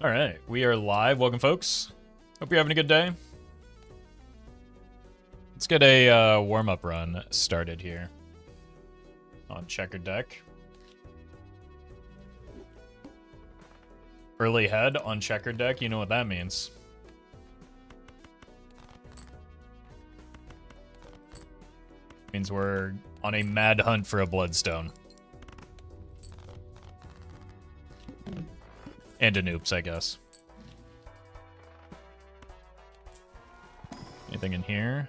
All right, we are live. Welcome, folks. Hope you're having a good day. Let's get a warm-up run started here on checkered deck. Early head on checkered deck, you know what that means. Means we're on a mad hunt for a bloodstone. And a noops, I guess. Anything in here?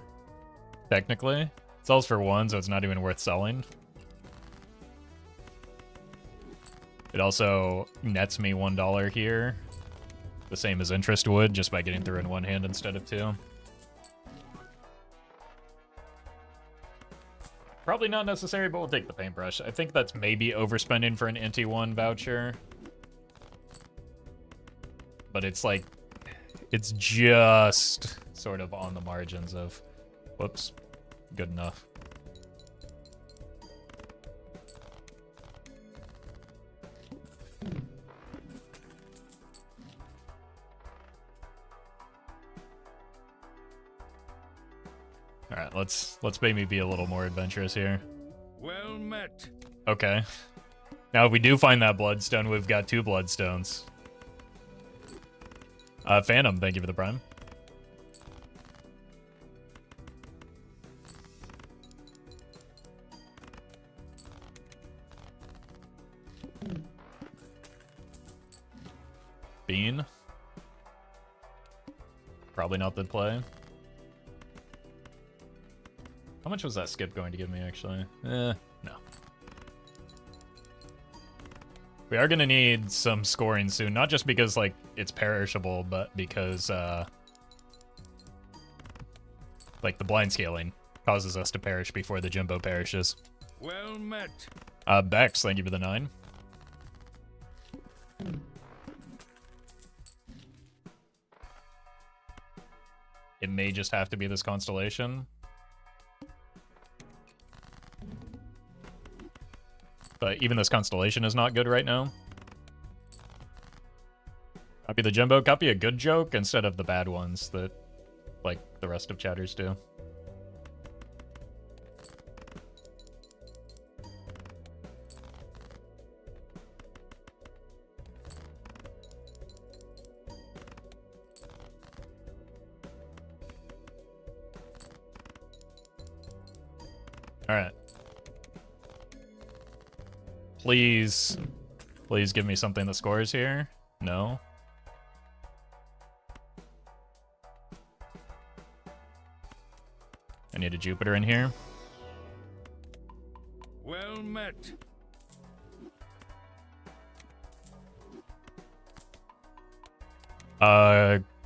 Technically. It sells for 1, so it's not even worth selling. It also nets me $1 here. The same as interest would, just by getting through in one hand instead of two. Probably not necessary, but we'll take the paintbrush. I think that's maybe overspending for an Inti 1 voucher. But it's like, it's just sort of on the margins of, whoops, good enough. All right, let's maybe be a little more adventurous here. Well met. Okay. Now, if we do find that bloodstone, we've got 2 bloodstones. Phantom, thank you for the prime. Bean. Probably not the play. How much was that skip going to give me, actually? No. We are going to need some scoring soon, not just because, like, it's perishable, but because, like, the blind scaling causes us to perish before the Jimbo perishes. Well met. Bex, thank you for the 9. It may just have to be this constellation. But even this constellation is not good right now. Copy the Jumbo. Copy a good joke instead of the bad ones that, like, the rest of chatters do. Alright. Please give me something that scores here. No. I need a Jupiter in here. Well met.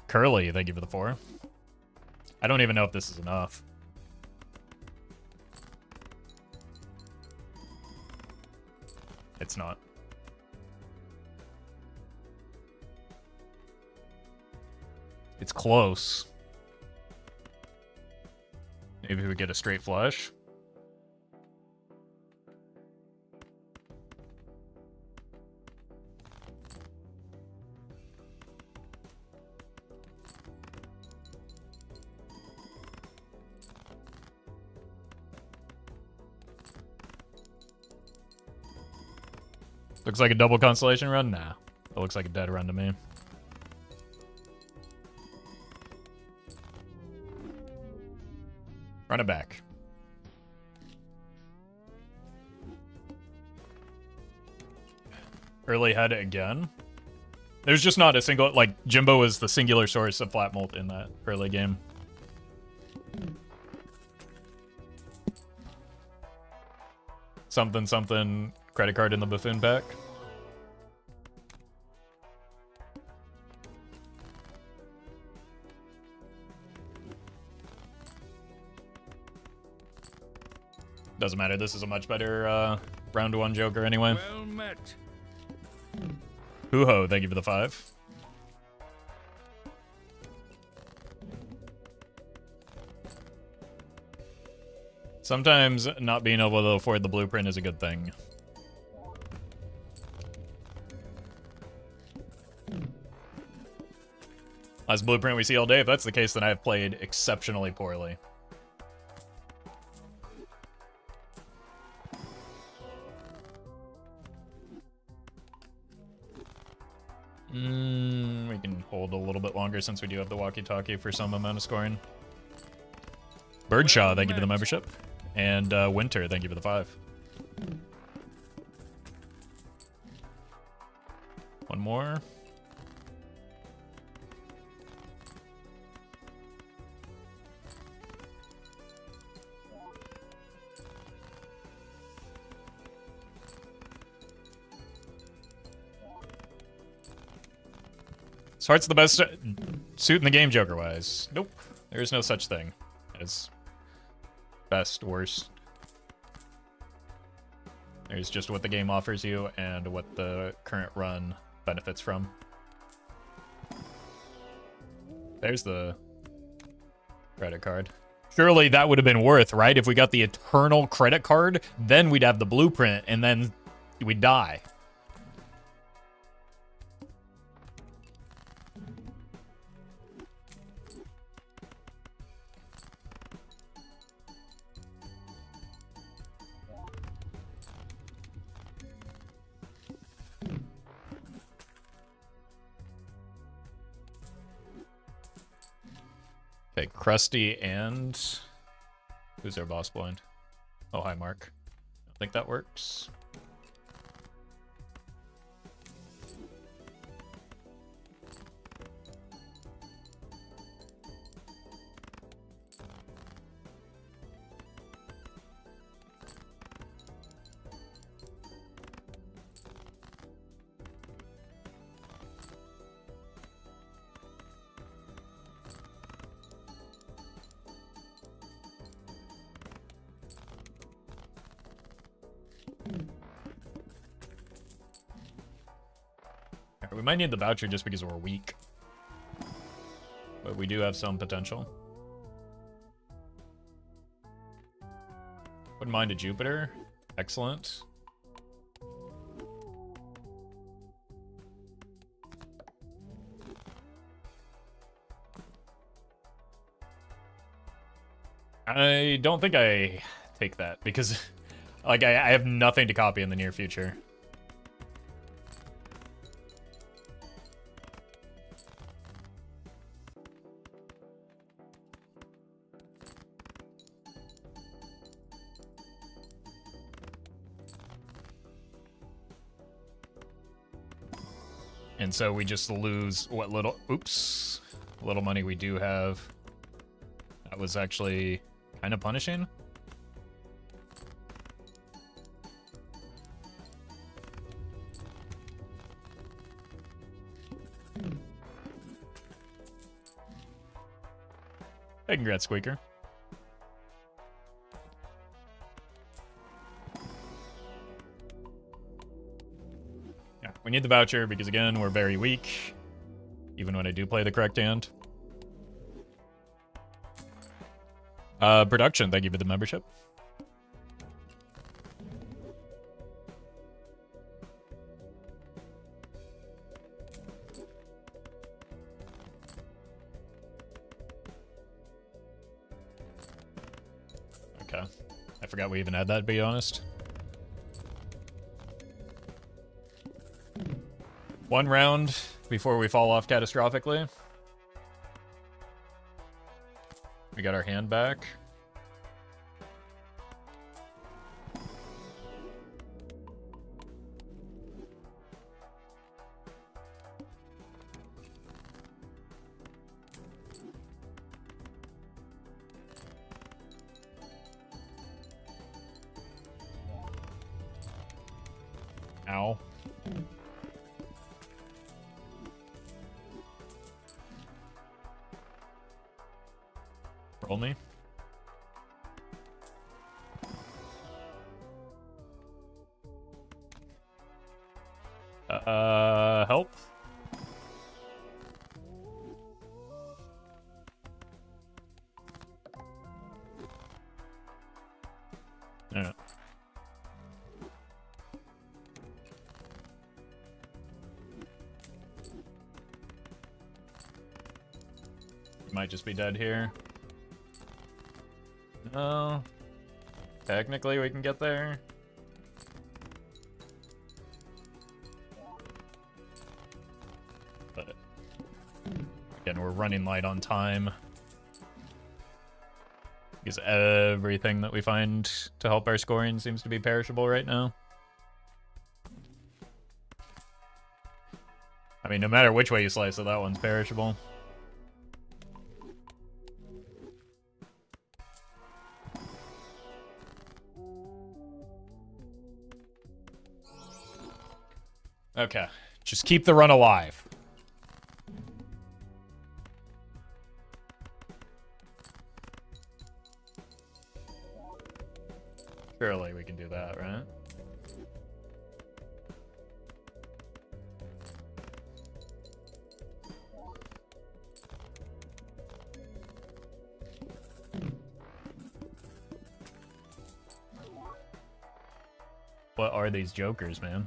Curly, thank you for the 4. I don't even know if this is enough. It's not. It's close. Maybe we get a straight flush. Looks like a double constellation run? Nah. It looks like a dead run to me. Run it back. Early head again. There's just not a single, like, Jimbo is the singular source of flat mult in that early game. Something, something, credit card in the buffoon pack. Doesn't matter, this is a much better round 1 Joker anyway. Well met. Hoo-ho, thank you for the 5. Sometimes not being able to afford the blueprint is a good thing. Last blueprint we see all day. If that's the case, then I have played exceptionally poorly. We can hold a little bit longer since we do have the walkie-talkie for some amount of scoring. Birdshaw, thank you for the membership. And Winter, thank you for the 5. One more. Heart's the best suit in the game, Joker-wise. Nope. There is no such thing as best, worst. There's just what the game offers you and what the current run benefits from. There's the credit card. Surely that would have been worth, right? If we got the eternal credit card, then we'd have the blueprint, and then we'd die. Okay, Krusty and... Who's their boss blind? Oh, hi, Mark. I think that works. We might need the voucher just because we're weak. But we do have some potential. Wouldn't mind a Jupiter. Excellent. I don't think I take that because like I have nothing to copy in the near future. And so we just lose what little, oops, little money we do have. That was actually kind of punishing. Hey, congrats, Squeaker. We need the voucher because, again, we're very weak, even when I do play the correct hand. Production, thank you for the membership. Okay. I forgot we even had that, to be honest. One round before we fall off catastrophically. We got our hand back. Ow. Roll me. Help. Yeah. Might just be dead here. No. Technically, we can get there. But again, we're running light on time. Because everything that we find to help our scoring seems to be perishable right now. I mean, no matter which way you slice it, that one's perishable. Okay, just keep the run alive. Surely we can do that, right? What are these jokers, man?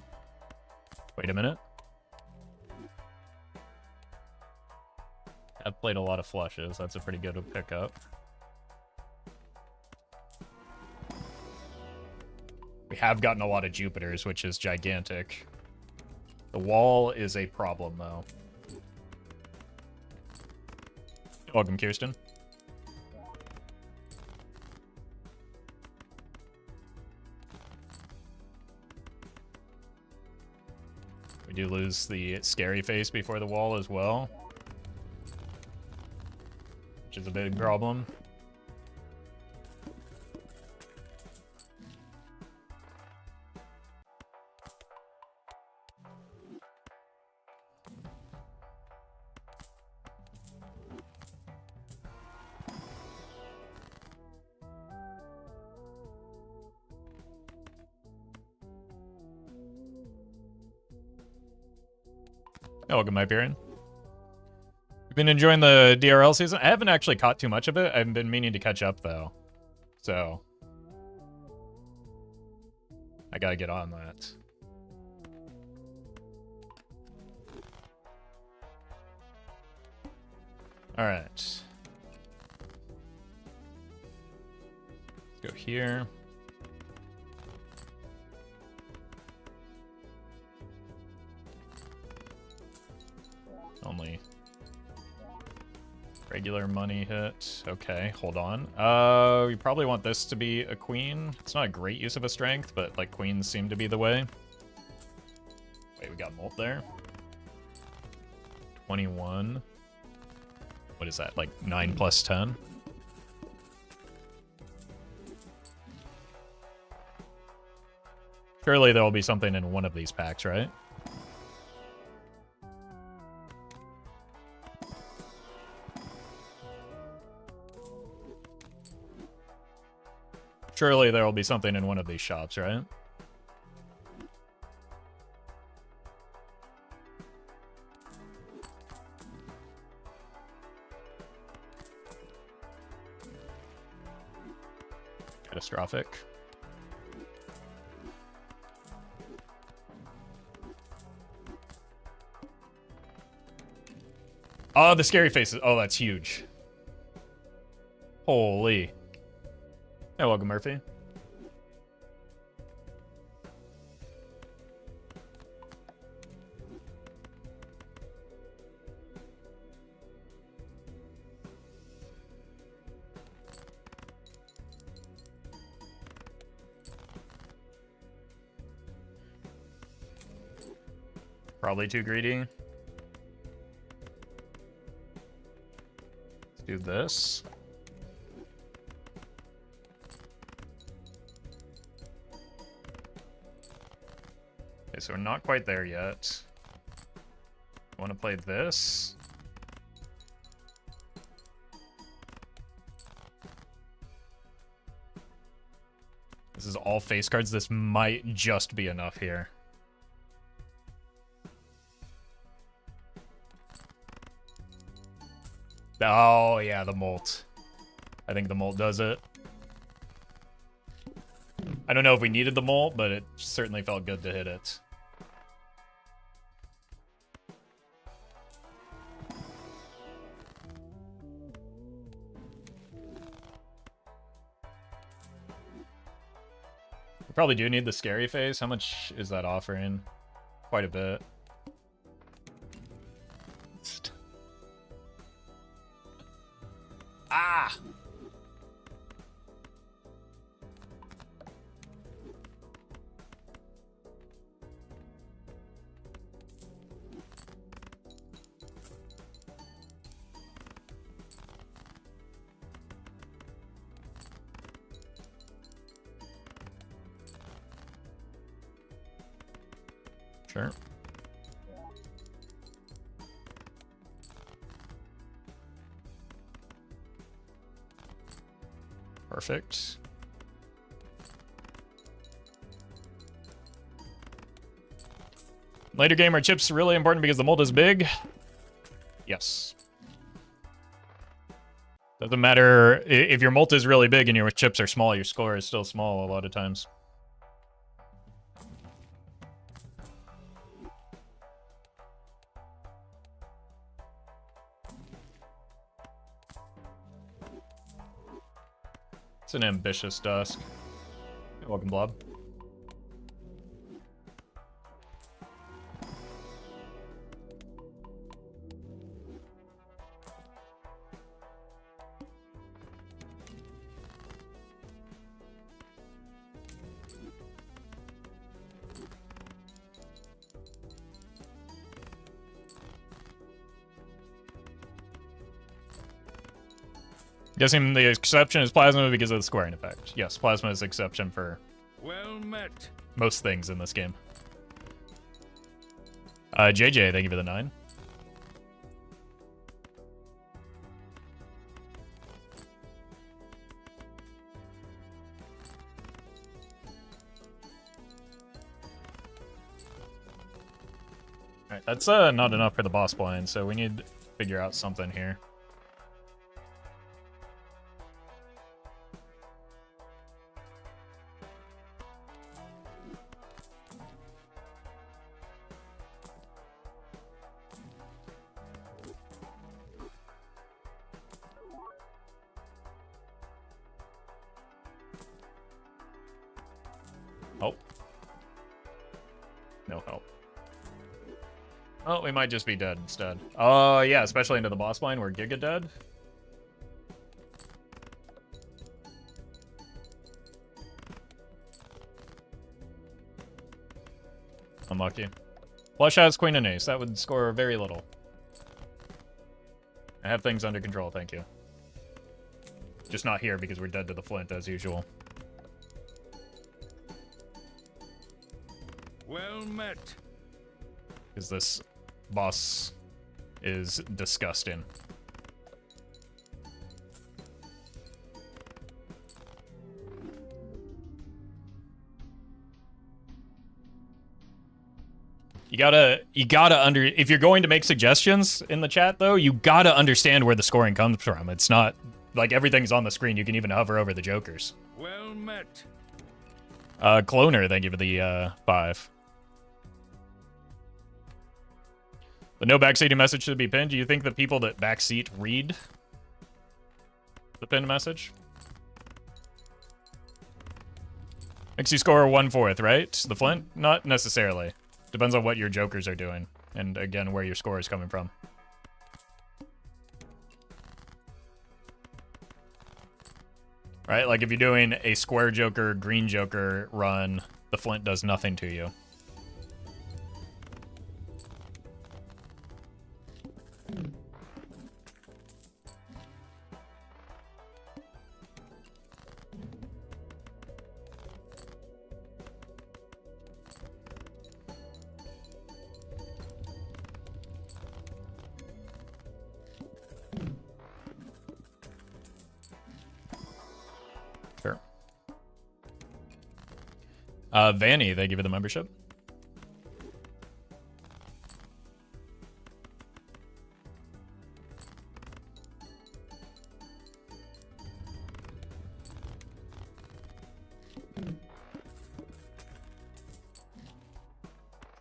Wait a minute. I've played a lot of flushes. That's a pretty good pickup. We have gotten a lot of Jupiters, which is gigantic. The wall is a problem, though. Welcome, Kirsten. We do lose the scary face before the wall as well, which is a big problem. Welcome, Hyperion. You've been enjoying the DRL season? I haven't actually caught too much of it. I've been meaning to catch up, though. So I gotta get on that. All right. Let's go here. Only regular money hit. Okay, hold on. We probably want this to be a queen. It's not a great use of a strength, but like queens seem to be the way. Wait, we got molt there. 21. What is that? Like 9 plus 10? Surely there will be something in one of these packs, right? Surely there will be something in one of these shops, right? Catastrophic. Oh, the scary faces. Oh, that's huge. Holy. Hey, welcome, Murphy. Probably too greedy. Let's do this. Okay, so we're not quite there yet. I want to play this. This is all face cards. This might just be enough here. Oh, yeah, the molt. I think the molt does it. I don't know if we needed the molt, but it certainly felt good to hit it. Probably do need the scary phase. How much is that offering? Quite a bit. Ah! Sure. Perfect. Later game, are chips really important because the mold is big? Yes. Doesn't matter if your molt is really big and your chips are small, your score is still small a lot of times. It's an ambitious dusk. You're welcome, Blob. Guessing the exception is plasma because of the squaring effect. Yes, plasma is exception for Well met. most things in this game. JJ, thank you for the 9. Alright, that's not enough for the boss blind, so we need to figure out something here. Oh. No help. Oh, we might just be dead instead. Oh, yeah, especially into the boss line, we're giga dead. Unlucky. Flush has queen and ace. That would score very little. I have things under control, thank you. Just not here because we're dead to the flint as usual. Well met. Because this boss is disgusting. You gotta if you're going to make suggestions in the chat though, you gotta understand where the scoring comes from. It's not like everything's on the screen. You can even hover over the jokers. Well met. Cloner, thank you for the 5. The no backseating message should be pinned. Do you think the people that backseat read the pinned message? Makes you score 1/4, right? The flint? Not necessarily. Depends on what your jokers are doing. And again, where your score is coming from. Right? Like if you're doing a square joker, green joker run, the flint does nothing to you. Sure. Vanny, thank you for the membership.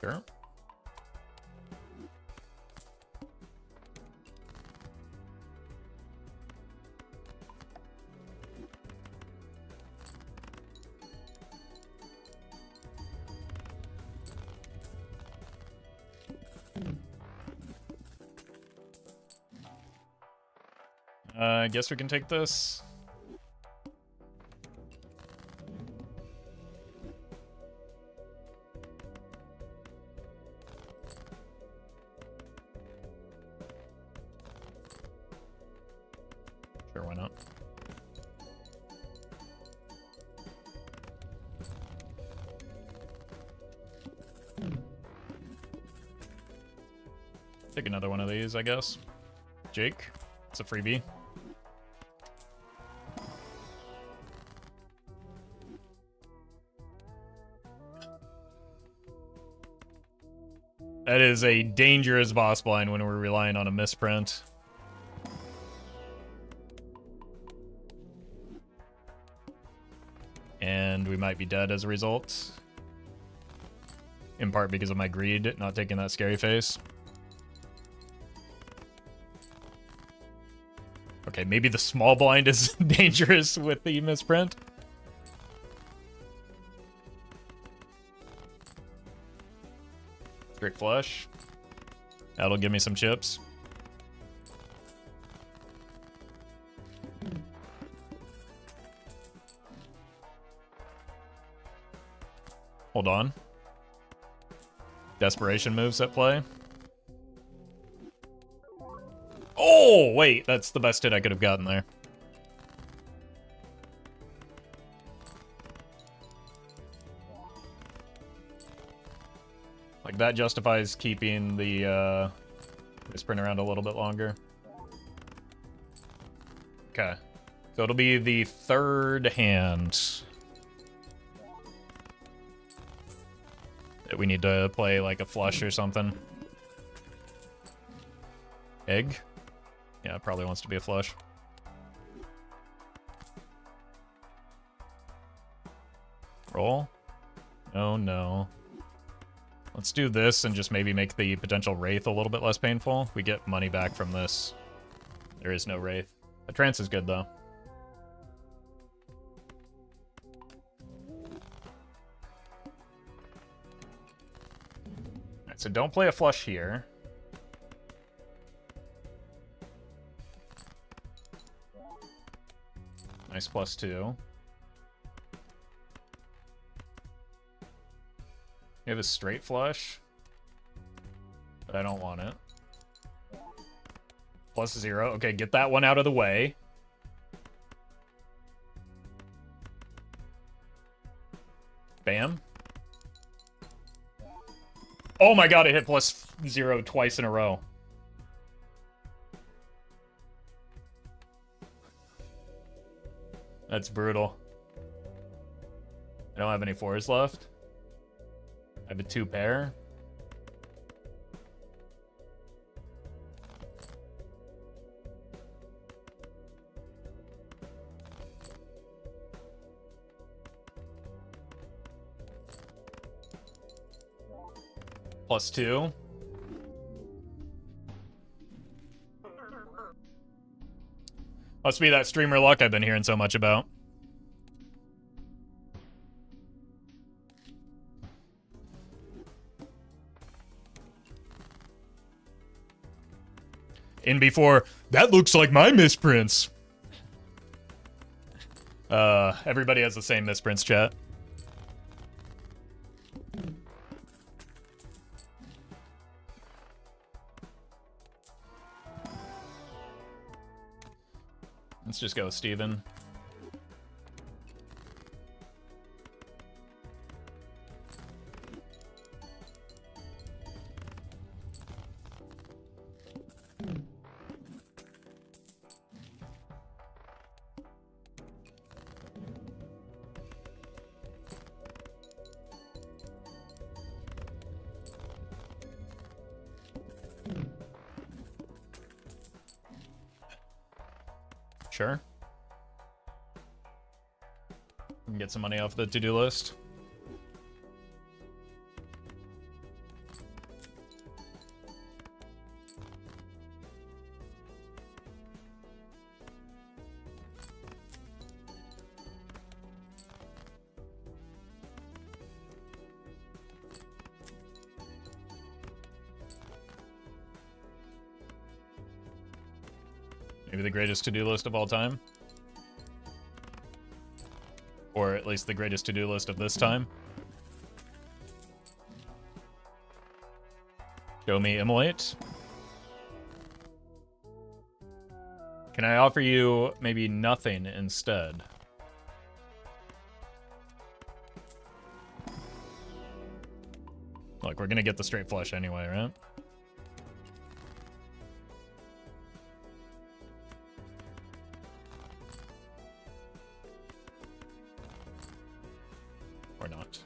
Sure. I guess we can take this. Sure, why not? Take another one of these, I guess. Jake, it's a freebie. That is a dangerous boss blind when we're relying on a misprint. And we might be dead as a result. In part because of my greed, not taking that scary face. Okay, maybe the small blind is dangerous with the misprint. Straight flush. That'll give me some chips. Hold on. Desperation moves at play. Oh, wait, that's the best hit I could have gotten there. Like, that justifies keeping the sprint around a little bit longer. Okay. So it'll be the third hand that we need to play, like, a flush or something. Egg? Yeah, it probably wants to be a flush. Roll? Oh, no. Let's do this and just maybe make the potential Wraith a little bit less painful. We get money back from this. There is no Wraith. A trance is good, though. Alright, so don't play a flush here. Nice +2. You have a straight flush, but I don't want it. +0. Okay, get that one out of the way. Bam. Oh my god, it hit +0 twice in a row. That's brutal. I don't have any 4s left. I have a 2 pair. +2. Must be that streamer luck I've been hearing so much about. In before, that looks like my misprints. Everybody has the same misprints, chat. Let's just go with Steven. Sure. We can get some money off the to-do list. Maybe the greatest to-do list of all time. Or at least the greatest to-do list of this time. Show me immolate. Can I offer you maybe nothing instead? Look, we're gonna get the straight flush anyway, right? Or not.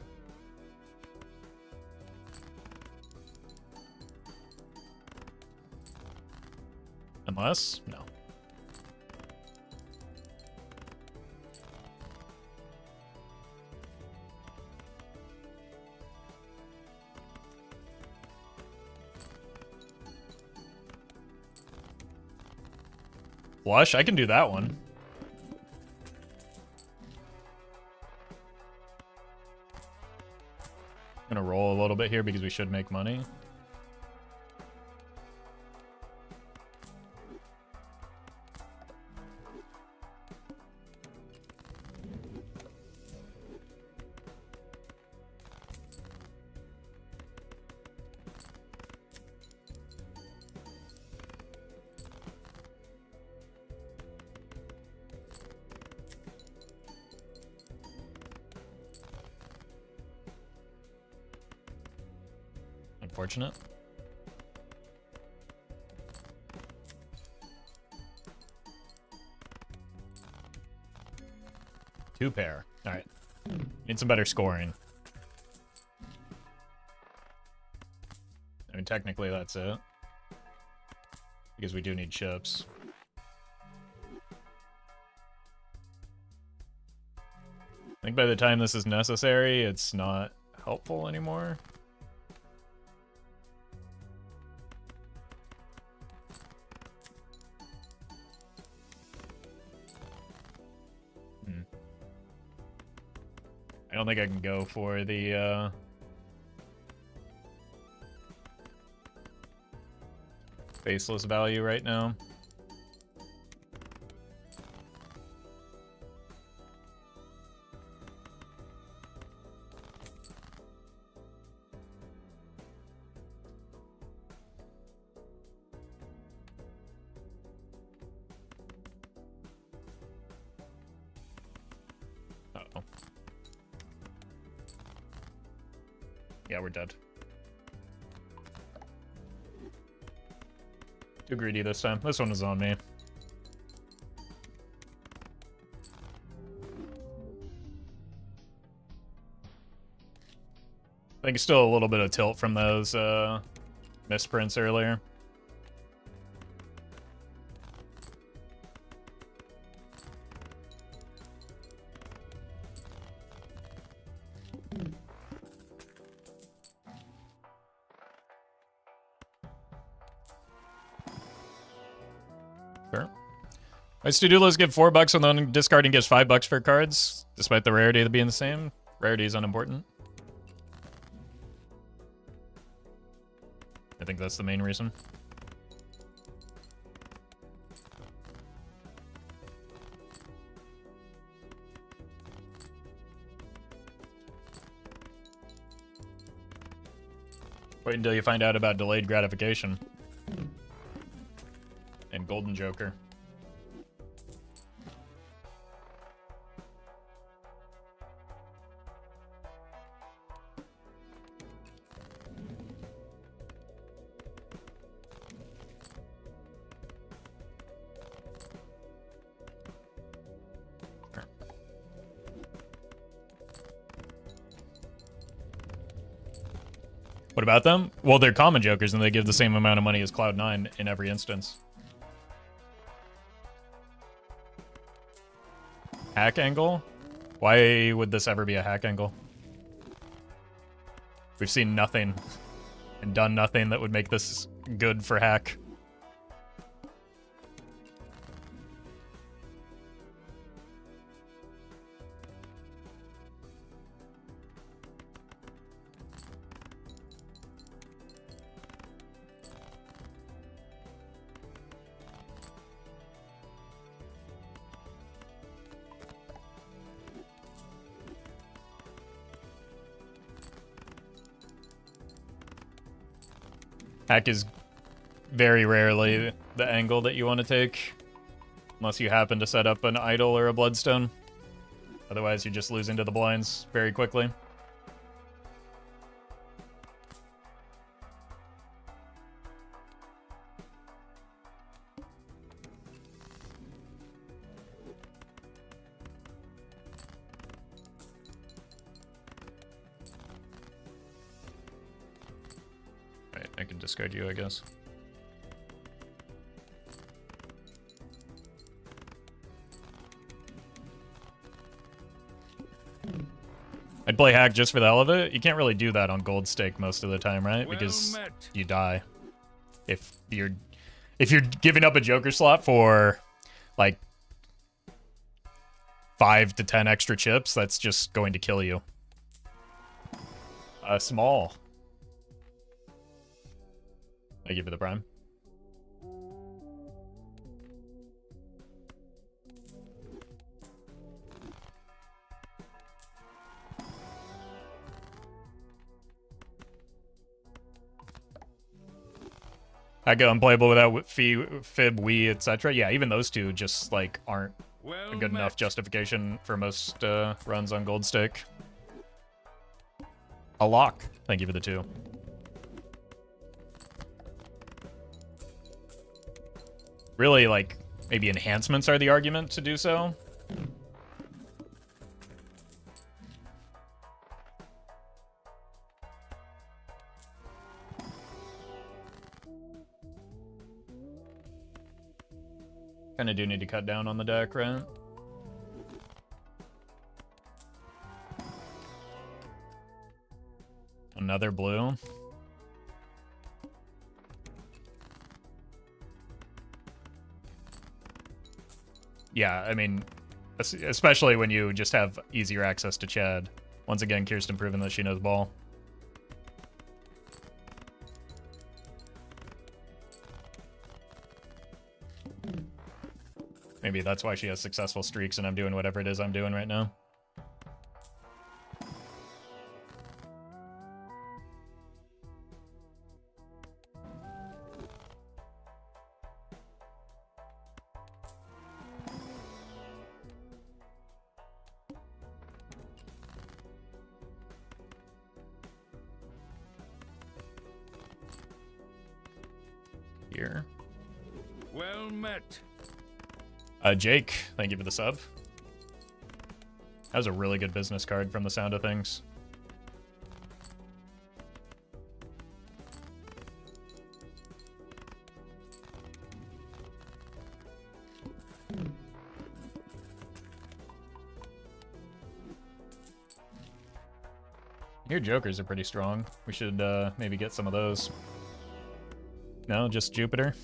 Unless? No. Flush? I can do that one. I'm gonna roll a little bit here because we should make money. Unfortunate. Two pair. All right. Need some better scoring. I mean, technically that's it. Because we do need chips. I think by the time this is necessary, it's not helpful anymore. I don't think I can go for the, faceless value right now. Uh-oh. Yeah, we're dead. Too greedy this time. This one is on me. I think still a little bit of tilt from those misprints earlier. Sure. My to-do list give $4 and then discarding gives $5 for cards, despite the rarity being the same. Rarity is unimportant. I think that's the main reason. Wait until you find out about delayed gratification. And Golden Joker. What about them? Well, they're common jokers and they give the same amount of money as Cloud9 in every instance. Hack angle? Why would this ever be a hack angle? We've seen nothing and done nothing that would make this good for hack. Hack is very rarely the angle that you want to take. Unless you happen to set up an idol or a bloodstone. Otherwise, you're just losing to the blinds very quickly. Right, I can discard you, I guess. I'd play hack just for the hell of it. You can't really do that on gold stake most of the time, right? Well Because met. you die. If you're giving up a joker slot for like 5 to 10 extra chips, that's just going to kill you. Small. I give it the prime. I go unplayable without fib, we, etc. Yeah, even those two just like aren't Well a good met. enough justification for most runs on gold stake. A lock. Thank you for the 2. Really, like, maybe enhancements are the argument to do so. Kinda do need to cut down on the deck, right? Another blue. Yeah, I mean, especially when you just have easier access to Chad. Once again, Kirsten proving that she knows ball. Maybe that's why she has successful streaks and I'm doing whatever it is I'm doing right now. Here. Well met. Jake, thank you for the sub. That was a really good business card from the sound of things. Your jokers are pretty strong. We should maybe get some of those. No, just Jupiter.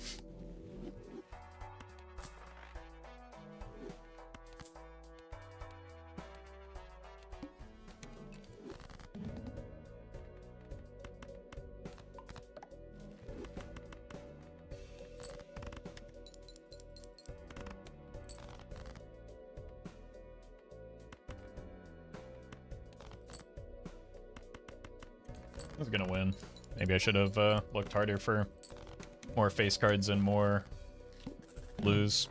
I was gonna win. Maybe I should have looked harder for more face cards and more lose.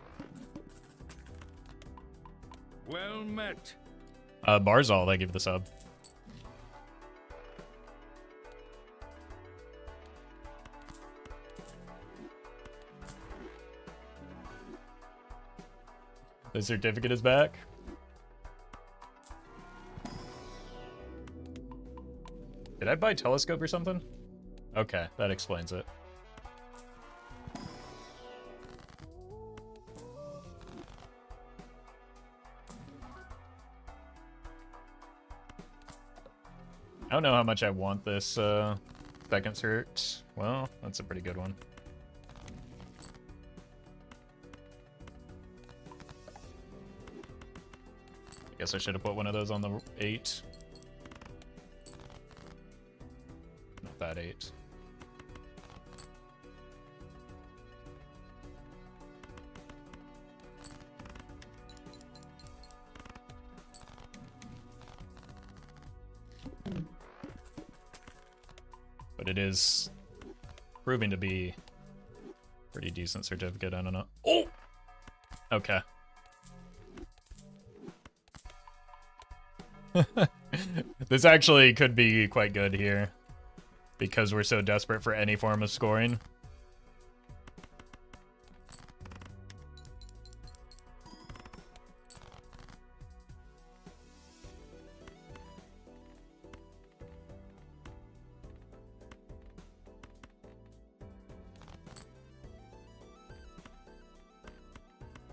Well met. Barzal, thank you for the sub. The certificate is back. Did I buy telescope or something? Okay, that explains it. I don't know how much I want this second cert. Well, that's a pretty good one. I guess I should have put one of those on the 8. Not that 8. But it is proving to be pretty decent certificate. I don't know. Oh! Okay. This actually could be quite good here because we're so desperate for any form of scoring.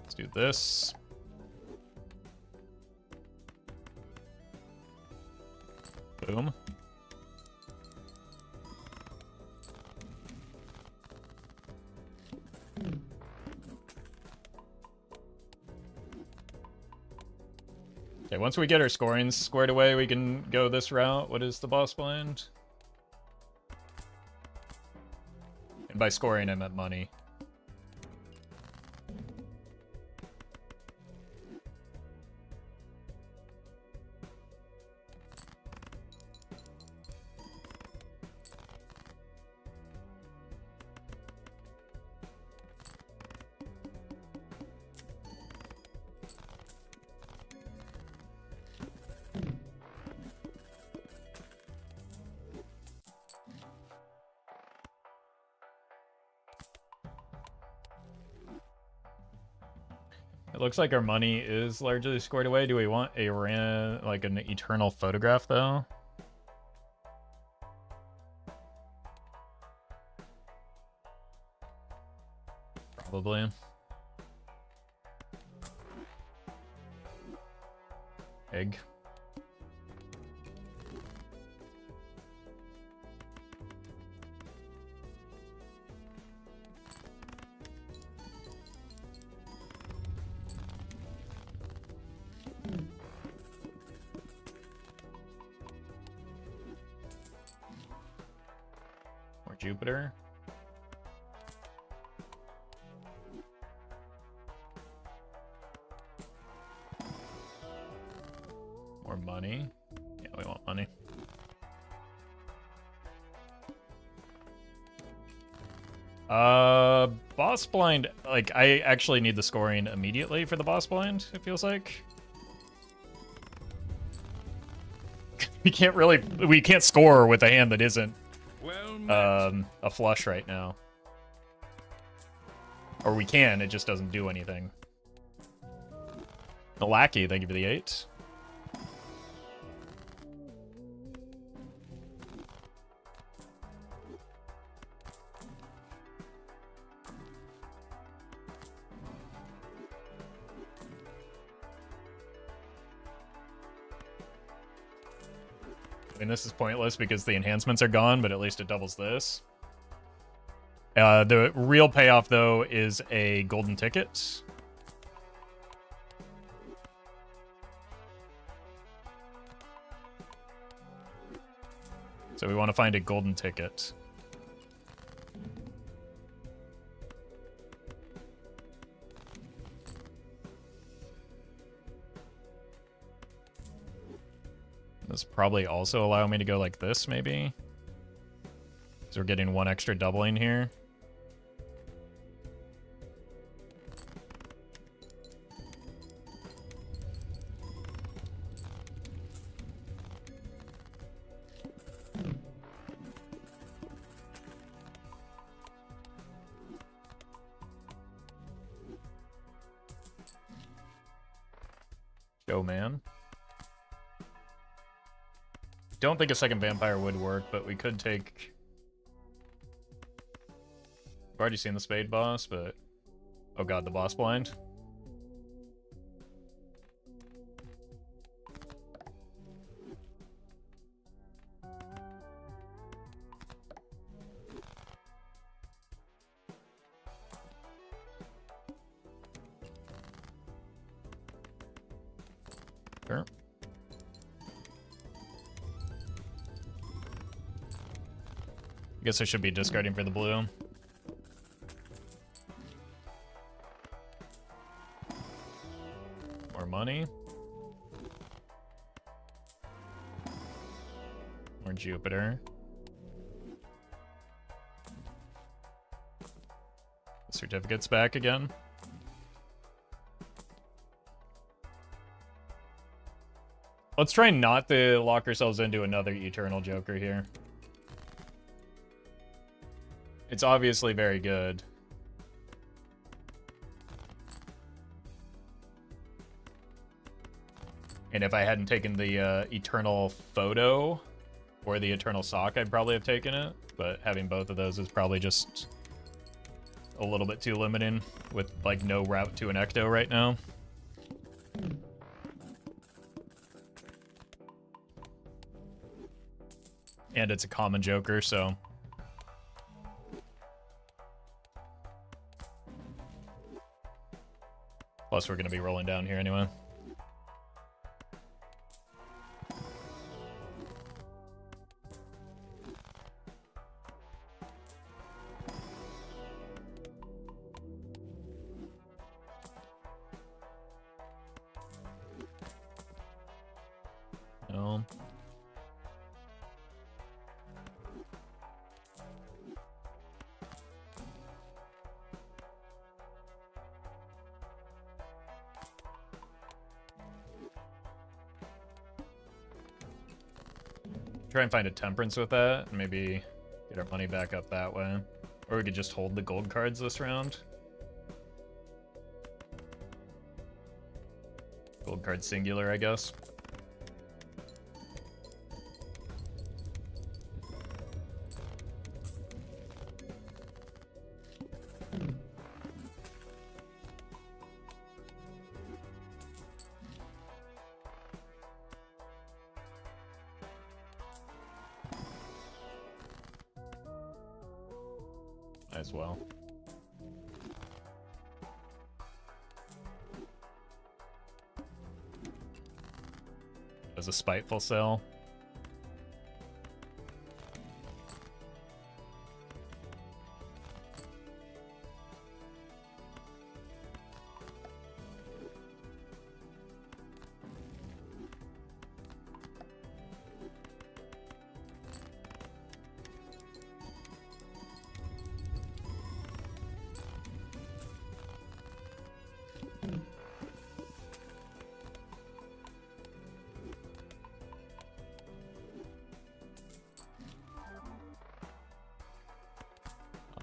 Let's do this. Boom. Okay, once we get our scoring squared away, we can go this route. What is the boss blind? And by scoring, I meant money. It looks like our money is largely squared away. Do we want a like an eternal photograph though? Probably. Egg. Or Jupiter. More money. Yeah, we want money. Boss blind, like, I actually need the scoring immediately for the boss blind, it feels like. We can't score with a hand that isn't a flush right now. Or we can, it just doesn't do anything. The lackey, thank you for the 8. I mean, this is pointless because the enhancements are gone, but at least it doubles this. The real payoff, though, is a golden ticket. So we want to find a golden ticket. This probably also allow me to go like this, maybe? So we're getting one extra doubling here. Go, man. Don't think a second vampire would work, but we could take... I've already seen the spade boss, but... Oh god, the boss blind. Sure. I guess I should be discarding for the blue. More money. More Jupiter. certificates back again. Let's try not to lock ourselves into another Eternal Joker here. It's obviously very good. And if I hadn't taken the Eternal Photo or the Eternal Sock, I'd probably have taken it. But having both of those is probably just a little bit too limiting with, like, no route to an Ecto right now. And it's a common Joker, so... Plus, we're going to be rolling down here anyway. No. Try and find a temperance with that, and maybe get our money back up that way. Or we could just hold the gold cards this round. Gold card singular, I guess. As well. As a spiteful sell.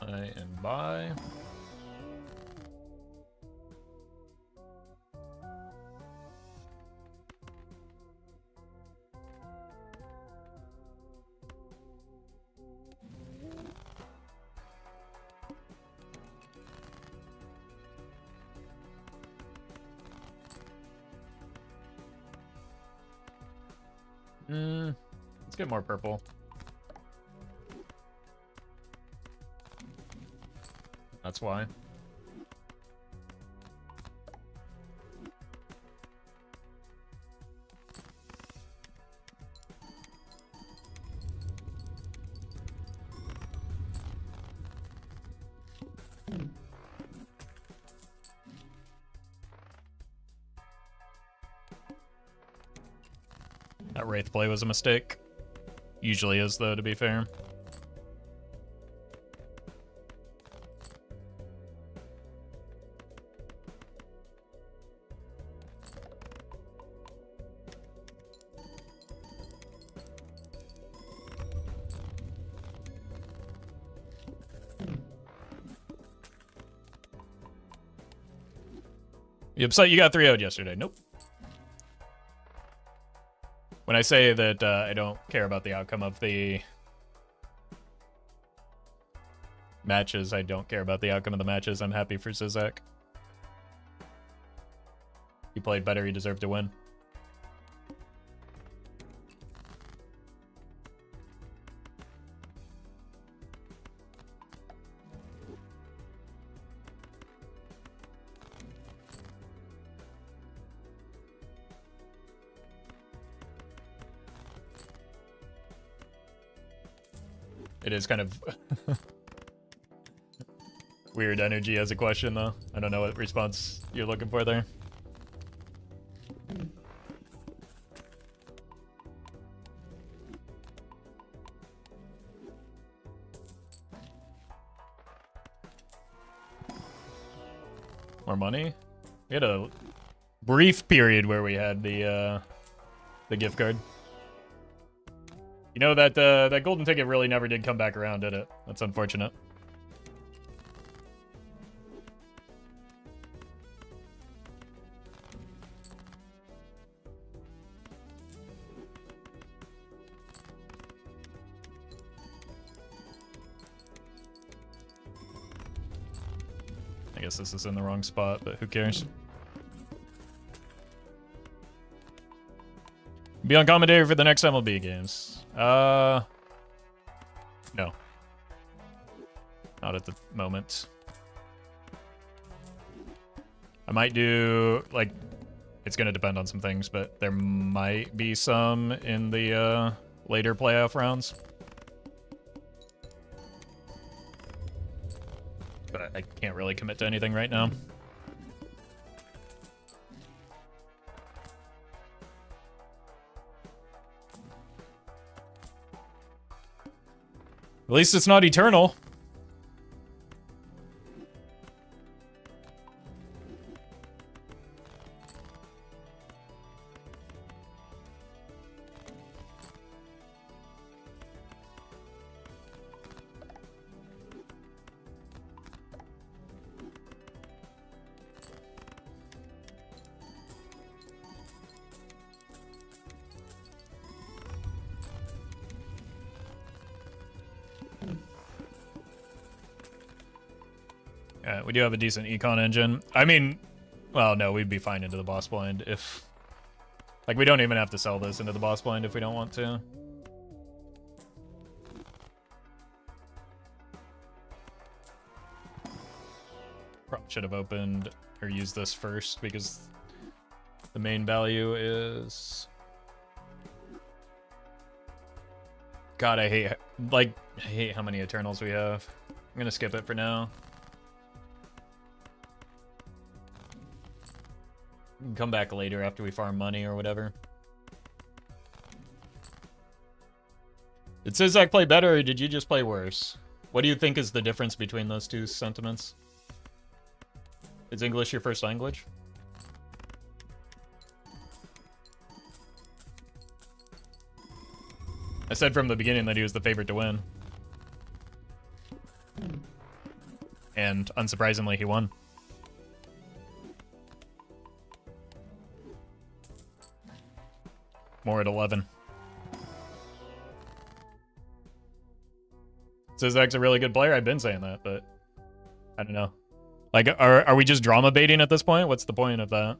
And buy. Let's get more purple. That's why. That Wraith play was a mistake. Usually is, though, to be fair. You upset you got 3-0'd yesterday? Nope. When I say that I don't care about the outcome of the matches, I don't care about the outcome of the matches. I'm happy for Zizek. He played better. He deserved to win. It is kind of weird energy as a question, though. I don't know what response you're looking for there. More money? We had a brief period where we had the gift card. You know, that golden ticket really never did come back around, did it? That's unfortunate. I guess this is in the wrong spot, but who cares? Be on commentator for the next MLB games. No. Not at the moment. I might do, like, it's gonna depend on some things, but there might be some in the later playoff rounds. But I can't really commit to anything right now. At least it's not eternal. We do have a decent econ engine. I mean, well, no, we'd be fine into the boss blind if... Like, we don't even have to sell this into the boss blind if we don't want to. Probably should have opened or used this first because the main value is... God, I hate how many Eternals we have. I'm gonna skip it for now. We can come back later after we farm money or whatever. Did Sizak play better or did you just play worse? What do you think is the difference between those two sentiments? Is English your first language? I said from the beginning that he was the favorite to win. And unsurprisingly, he won. More at 11. Zizek's a really good player. I've been saying that, but I don't know. Like, are we just drama baiting at this point? What's the point of that?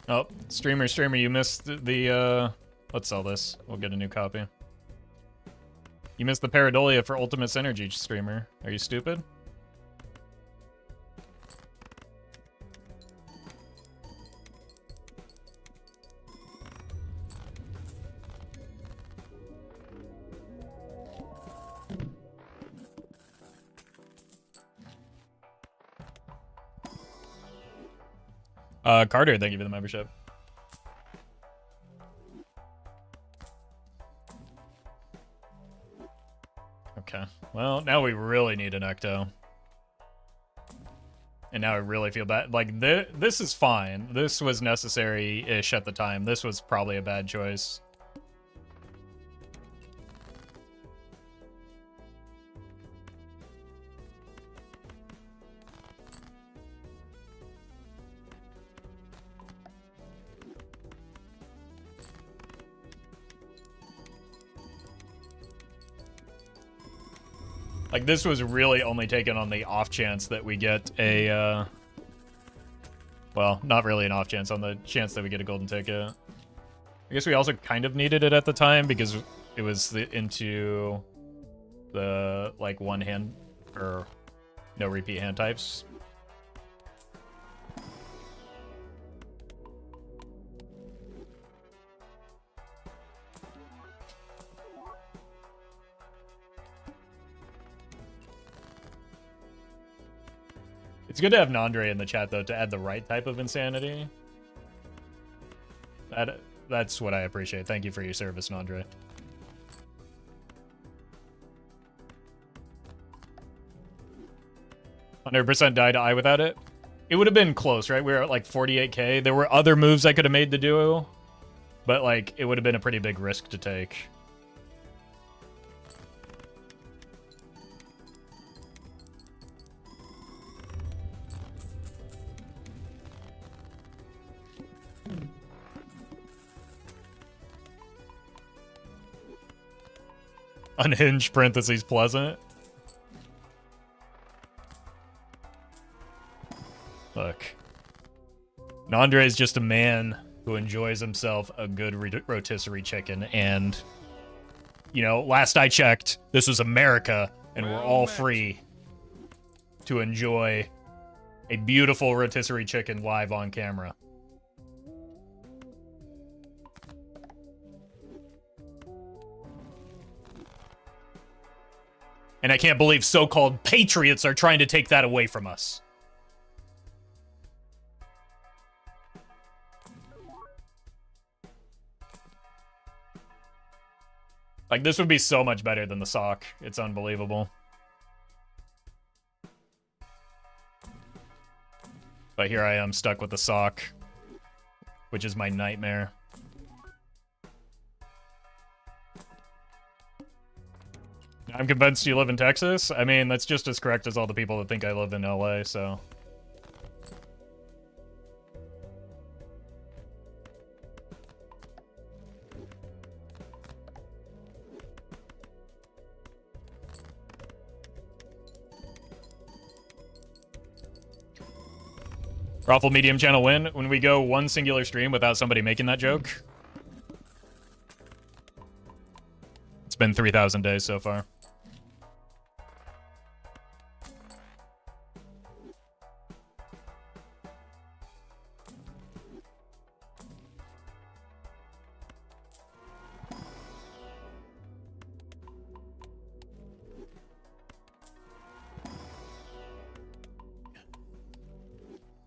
Oh, streamer, you missed the, let's sell this. We'll get a new copy. You missed the Paradolia for Ultimate Synergy, streamer. Are you stupid? Carter, thank you for the membership. Okay. Well, now we really need an Ecto. And now I really feel bad. Like, this is fine. This was necessary-ish at the time. This was probably a bad choice. Like, this was really only taken on the off chance that we get a, well, not really an off chance, on the chance that we get a golden ticket. I guess we also kind of needed it at the time because it was into the, like, one hand, or no repeat hand types. It's good to have Nandre in the chat, though, to add the right type of insanity. That's what I appreciate. Thank you for your service, Nandre. "100% die to I without it." It would have been close, right? We were at like 48k. There were other moves I could have made to duo, but like it would have been a pretty big risk to take. Unhinged parentheses pleasant. Look. Nandre is just a man who enjoys himself a good rotisserie chicken, and, you know, last I checked, this was America, and we're all free to enjoy a beautiful rotisserie chicken live on camera. And I can't believe so-called patriots are trying to take that away from us. Like, this would be so much better than the sock. It's unbelievable. But here I am stuck with the sock, which is my nightmare. I'm convinced you live in Texas. I mean, that's just as correct as all the people that think I live in LA, so... Roffle medium channel win. When we go one singular stream without somebody making that joke. It's been 3,000 days so far.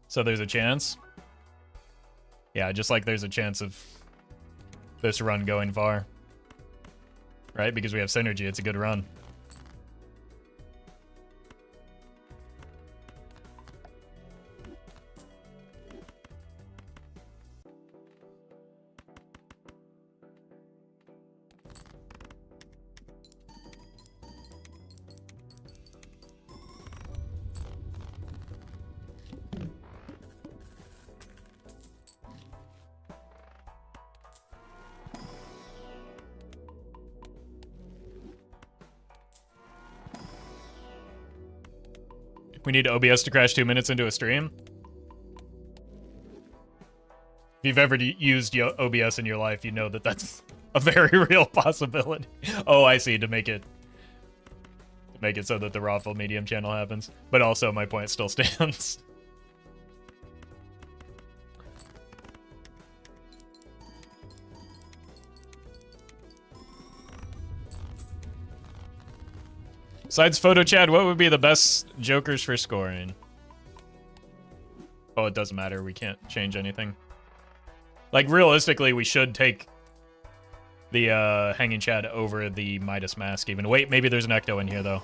So there's a chance. Yeah, just like there's a chance of this run going far. Right? Because we have synergy, it's a good run. We need OBS to crash 2 minutes into a stream. If you've ever used OBS in your life, you know that that's a very real possibility. Oh, I see. To make it so that the Roffle medium channel happens. But also, my point still stands. Besides Photo Chad, what would be the best jokers for scoring? Oh, it doesn't matter. We can't change anything. Like, realistically, we should take the Hanging Chad over the Midas Mask even. Wait, maybe there's an Ecto in here, though.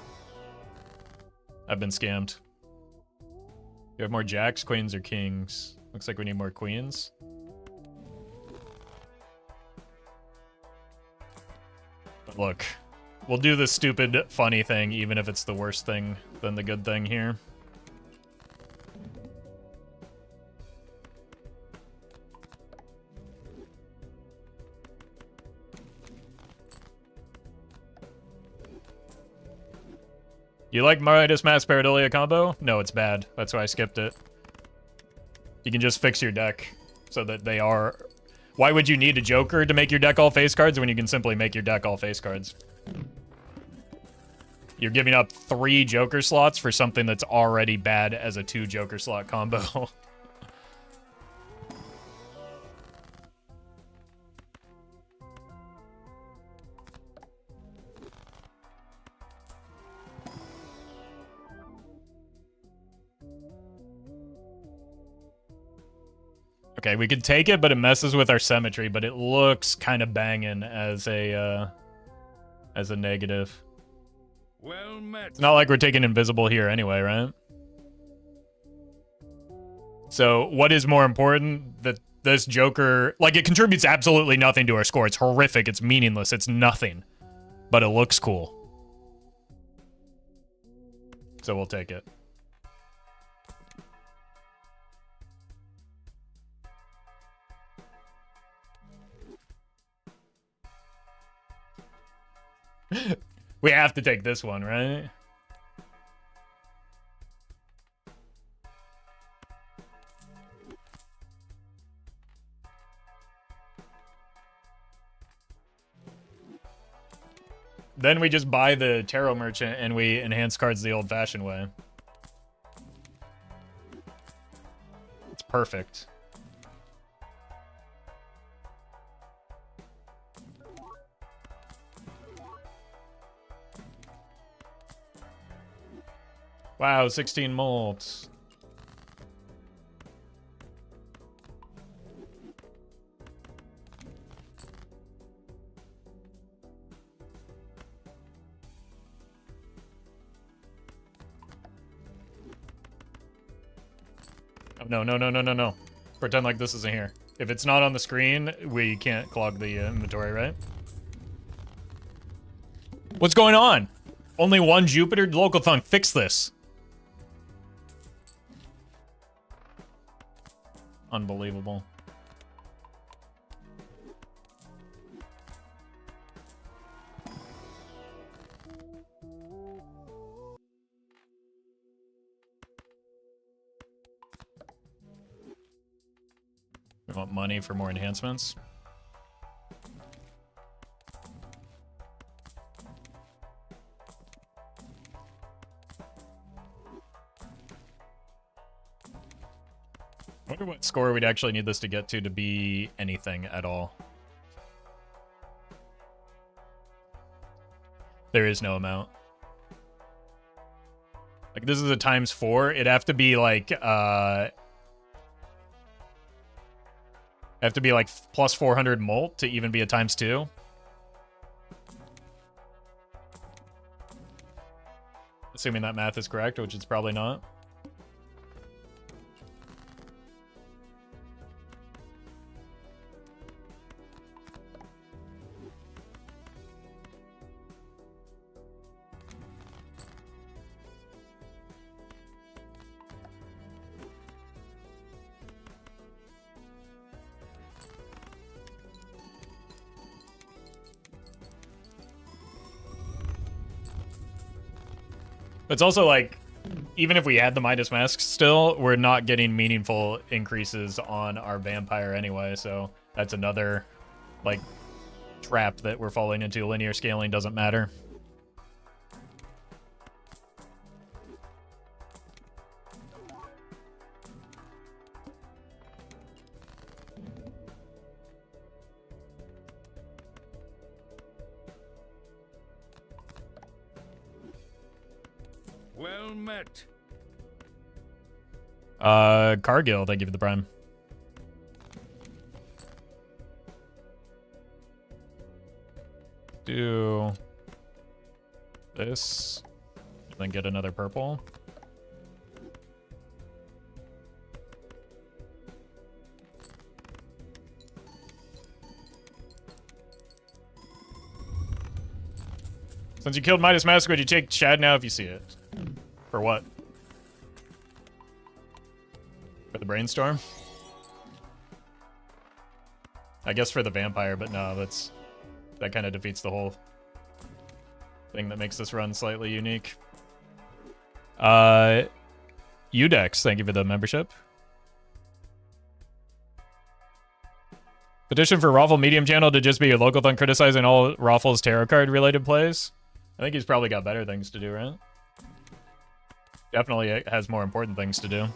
I've been scammed. Do you have more jacks, queens, or kings? Looks like we need more queens. But look. We'll do the stupid, funny thing, even if it's the worst thing than the good thing here. You like Midas Mask Pareidolia combo? No, it's bad. That's why I skipped it. You can just fix your deck so that they are... Why would you need a Joker to make your deck all face cards when you can simply make your deck all face cards? You're giving up 3 Joker slots for something that's already bad as a 2 Joker slot combo. Okay, we could take it, but it messes with our symmetry, but it looks kind of banging as a negative. Well met. It's not like we're taking invisible here anyway, right? So what is more important? That this Joker, like, it contributes absolutely nothing to our score. It's horrific. It's meaningless. It's nothing. But it looks cool. So we'll take it. We have to take this one, right? Then we just buy the Tarot Merchant and we enhance cards the old-fashioned way. It's perfect. Wow, 16 molts. Oh, no, no, no, no, no, no. Pretend like this isn't here. If it's not on the screen, we can't clog the inventory, right? What's going on? Only one Jupiter? Local Thunk, fix this. Unbelievable. We want money for more enhancements. I wonder what score we'd actually need this to get to be anything at all. There is no amount. Like, this is a ×4. It'd have to be like, have to be like plus 400 molt to even be a ×2. Assuming that math is correct, which it's probably not. It's also like, even if we had the Midas Mask still, we're not getting meaningful increases on our vampire anyway, so that's another, like, trap that we're falling into. Linear scaling doesn't matter. Well met. Cargill, thank you for the prime. Do this, and then get another purple. Since you killed Midas Mask, would you take Shad now if you see it? For what? For the brainstorm? I guess for the vampire, but no, that kind of defeats the whole thing that makes this run slightly unique. Udex, thank you for the membership. Petition for Roffle Medium channel to just be your local thing criticizing all Roffle's tarot card related plays. I think he's probably got better things to do, right? Definitely has more important things to do.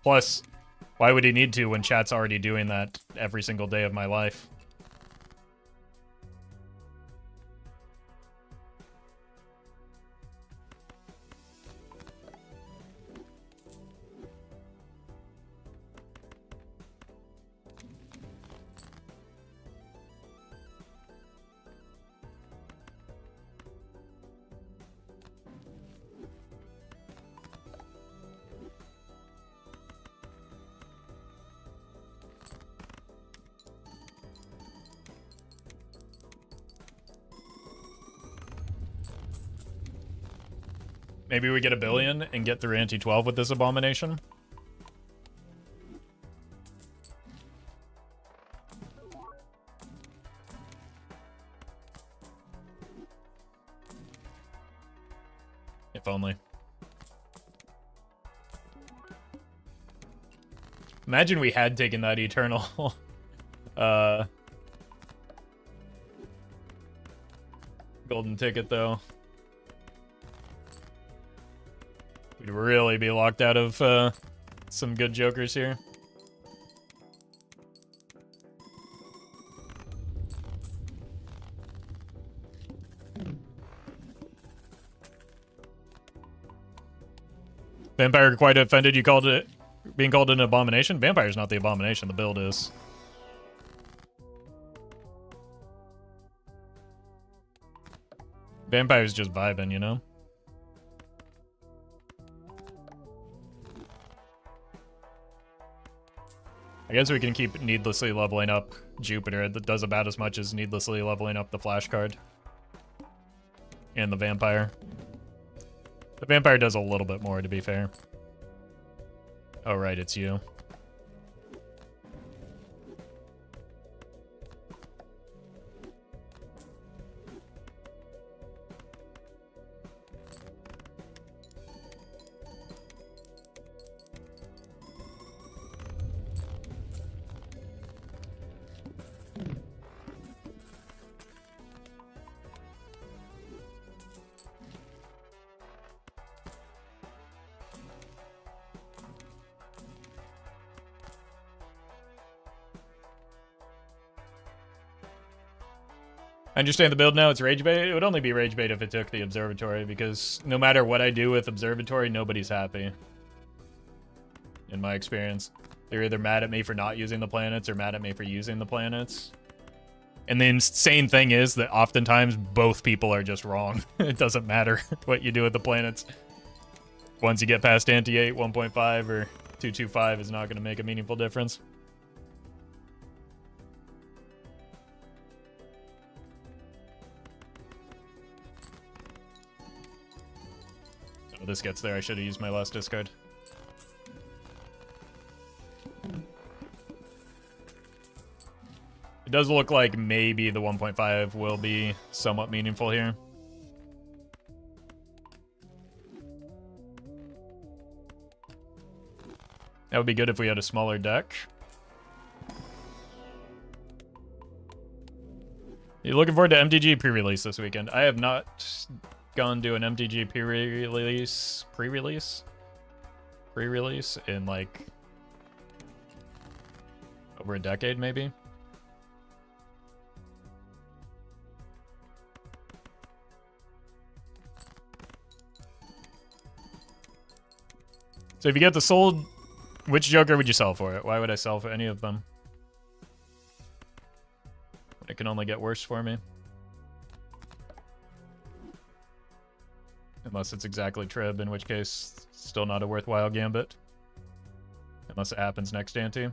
Plus, why would he need to when chat's already doing that every single day of my life? Maybe we get a billion and get through ante 12 with this abomination. If only. Imagine we had taken that eternal. Golden ticket, though. We'd really be locked out of some good jokers here. Vampire quite offended you called it being called an abomination. Vampire's not the abomination, the build is. Vampire's just vibing, you know? I guess we can keep needlessly leveling up Jupiter. That does about as much as needlessly leveling up the flash card. And the vampire. The vampire does a little bit more, to be fair. Oh, right, it's you. I understand the build now, it's rage bait. It would only be rage bait if it took the observatory, because no matter what I do with observatory, nobody's happy. In my experience. They're either mad at me for not using the planets or mad at me for using the planets. And the insane thing is that oftentimes both people are just wrong. It doesn't matter what you do with the planets. Once you get past ante 8, 1.5 or 225 is not going to make a meaningful difference. Oh, this gets there. I should have used my last discard. It does look like maybe the 1.5 will be somewhat meaningful here. That would be good if we had a smaller deck. You looking forward to MTG pre-release this weekend? I have not gone to an MTG pre-release in like over a decade, maybe. So if you get the sold, which Joker would you sell for it? Why would I sell for any of them? It can only get worse for me. Unless it's exactly Trib, in which case, still not a worthwhile gambit. Unless it happens next ante.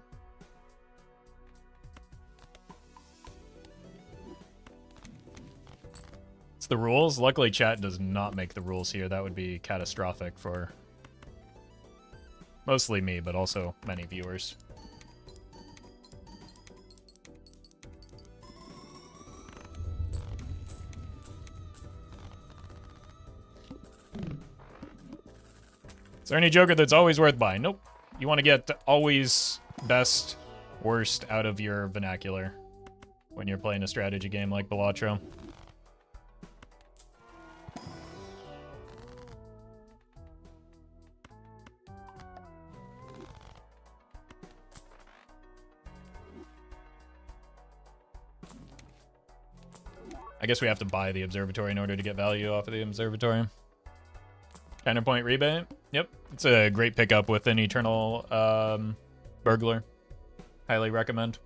It's the rules. Luckily, chat does not make the rules here. That would be catastrophic for mostly me, but also many viewers. Is there any Joker that's always worth buying? Nope. You want to get always best, worst out of your vernacular when you're playing a strategy game like Balatro. I guess we have to buy the observatory in order to get value off of the observatory. Counterpoint rebate. Yep. It's a great pickup with an eternal burglar. Highly recommend.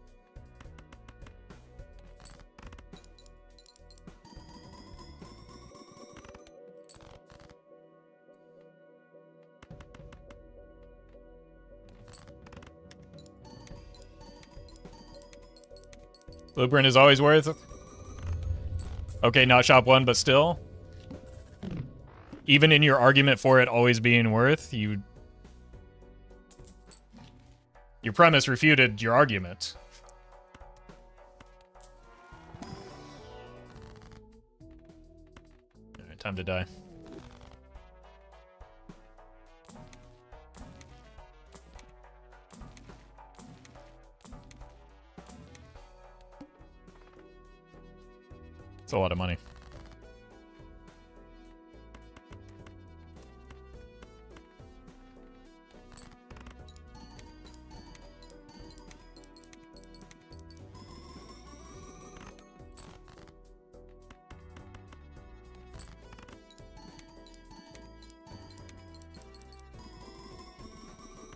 Blueprint is always worth. Okay, not shop one, but still. even in your argument for it always being worth, your premise refuted your argument. Alright, time to die. It's a lot of money.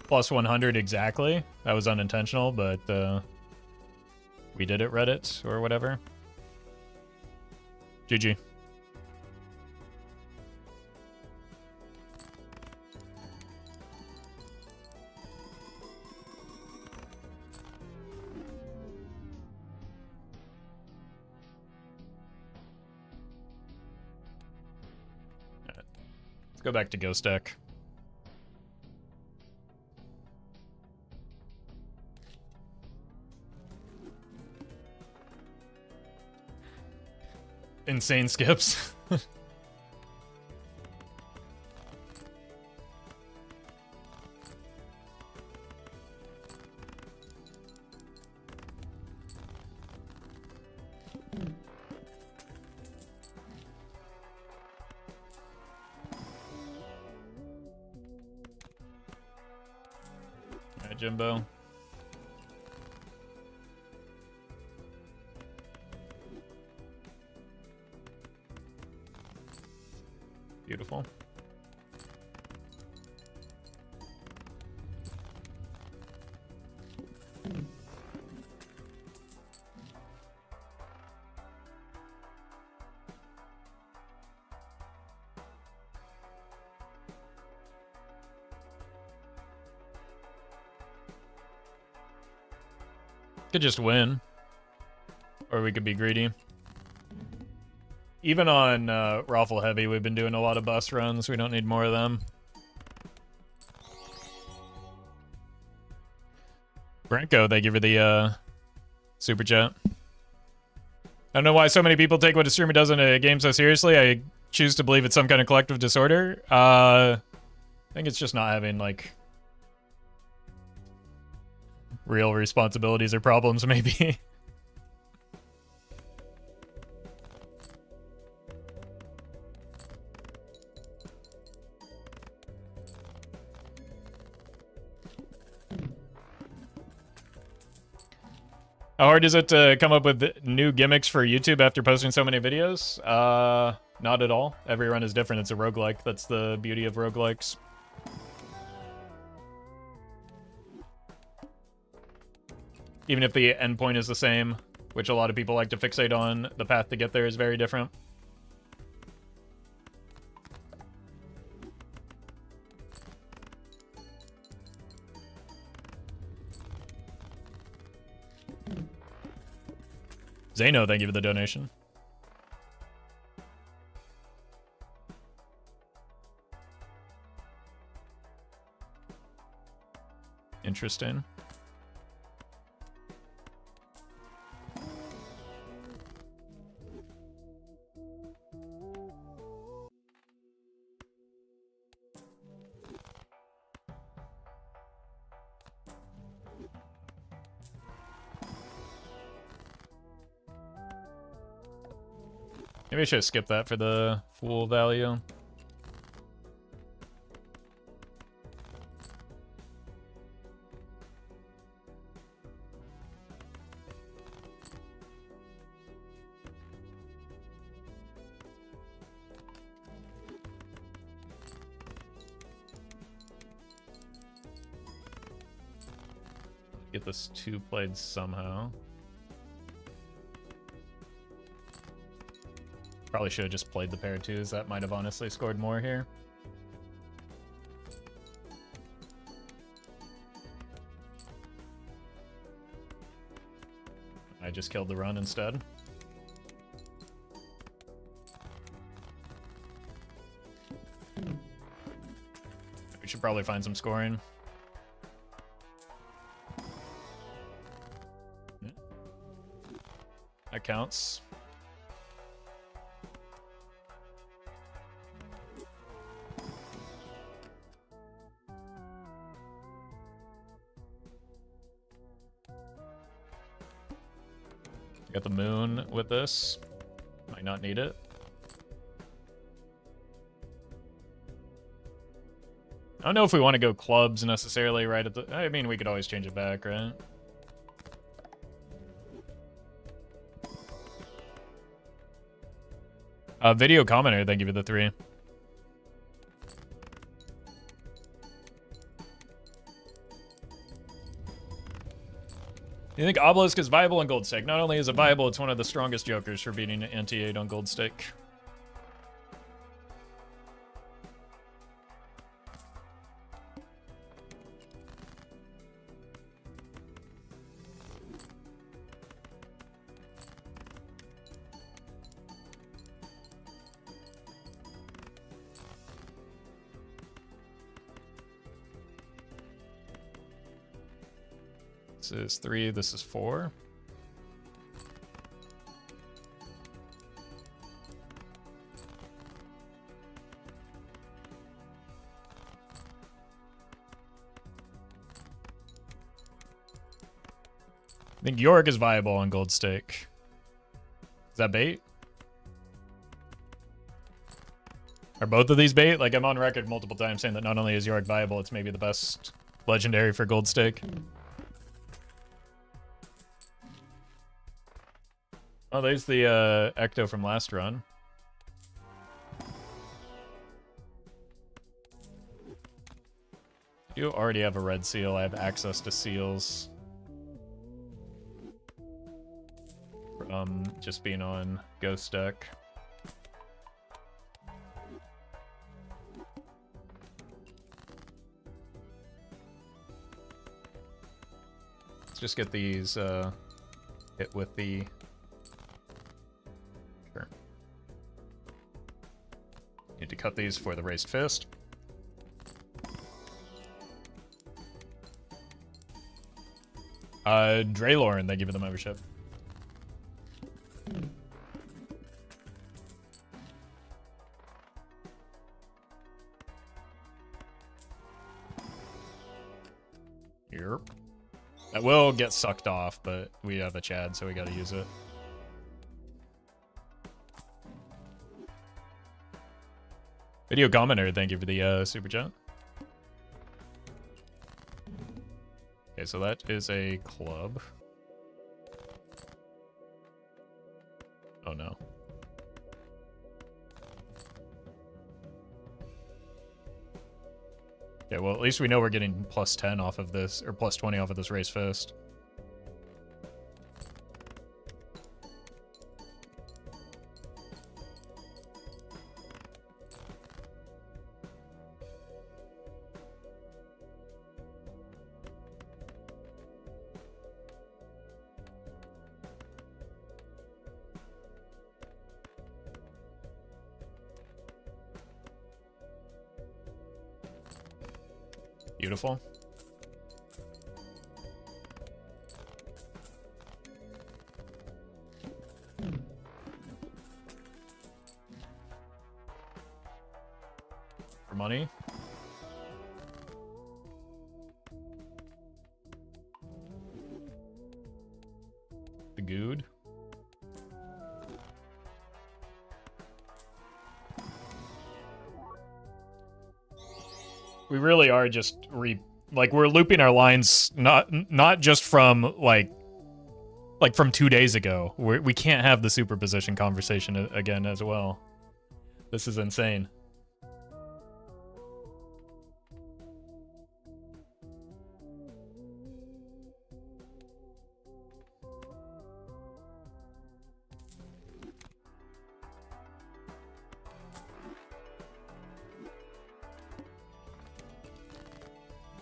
Plus 100 exactly. That was unintentional, but we did it, Reddit, or whatever. GG. Alright. Let's go back to Ghost Deck. Insane skips. Alright, Jimbo. Beautiful. Could just win. Or we could be greedy. Even on Roffle Heavy, we've been doing a lot of bus runs. We don't need more of them. Branko, thank you for the super chat. I don't know why so many people take what a streamer does in a game so seriously. I choose to believe it's some kind of collective disorder. I think it's just not having, like, real responsibilities or problems, maybe. How hard is it to come up with new gimmicks for YouTube after posting so many videos? Not at all. Every run is different. It's a roguelike. That's the beauty of roguelikes. Even if the endpoint is the same, which a lot of people like to fixate on, the path to get there is very different. Zeno, thank you for the donation. Interesting. Maybe I should skip that for the full value. Get this 2 played somehow. Probably should have just played the pair of 2s. That might have honestly scored more here. I just killed the run instead. probably find some scoring. Yeah. That counts. Got the moon with this. Might not need it. I don't know if we want to go clubs necessarily right at the... I mean, we could always change it back, right? Video commenter, thank you for the 3. You think Obelisk is viable on Gold Stake? Not only is it viable, it's one of the strongest jokers for beating anti-8 on Gold Stake. This is 3, this is 4. I think York is viable on Gold Stake. Is that bait? Are both of these bait? Like, I'm on record multiple times saying that not only is York viable, it's maybe the best legendary for Gold Stake. Oh, there's the Ecto from last run. You already have a red seal. I have access to seals from just being on Ghost deck. Let's just get these hit with the... Sure. Need to cut these for the raised fist. Draylorn, thank you for the membership. Yep. That will get sucked off, but we have a Chad, so we gotta use it. Video commenter, thank you for the super chat. Okay, so that is a club. Oh no. Okay, well at least we know we're getting plus 10 off of this, or plus 20 off of this race fist. Beautiful. For money. The good. We really are just like we're looping our lines not just from like from 2 days ago. We can't have the superposition conversation again as well. This is insane.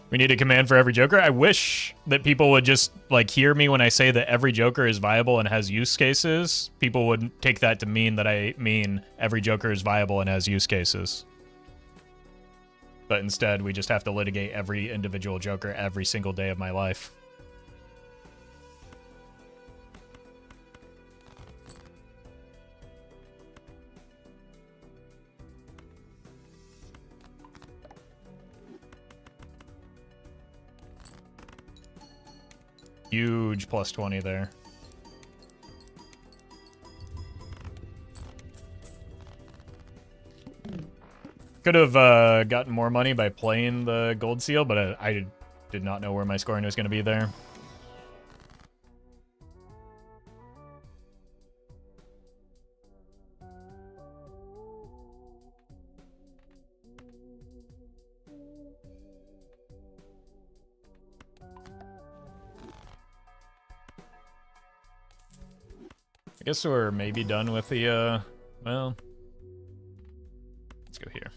We need a command for every Joker. I wish that people would just like hear me when I say that every Joker is viable and has use cases. People would take that to mean that I mean every Joker is viable and has use cases. But instead, we just have to litigate every individual Joker every single day of my life. Huge plus 20 there. Could have gotten more money by playing the gold seal, but I did not know where my scoring was going to be there. I guess we're maybe done with the, well, let's go here.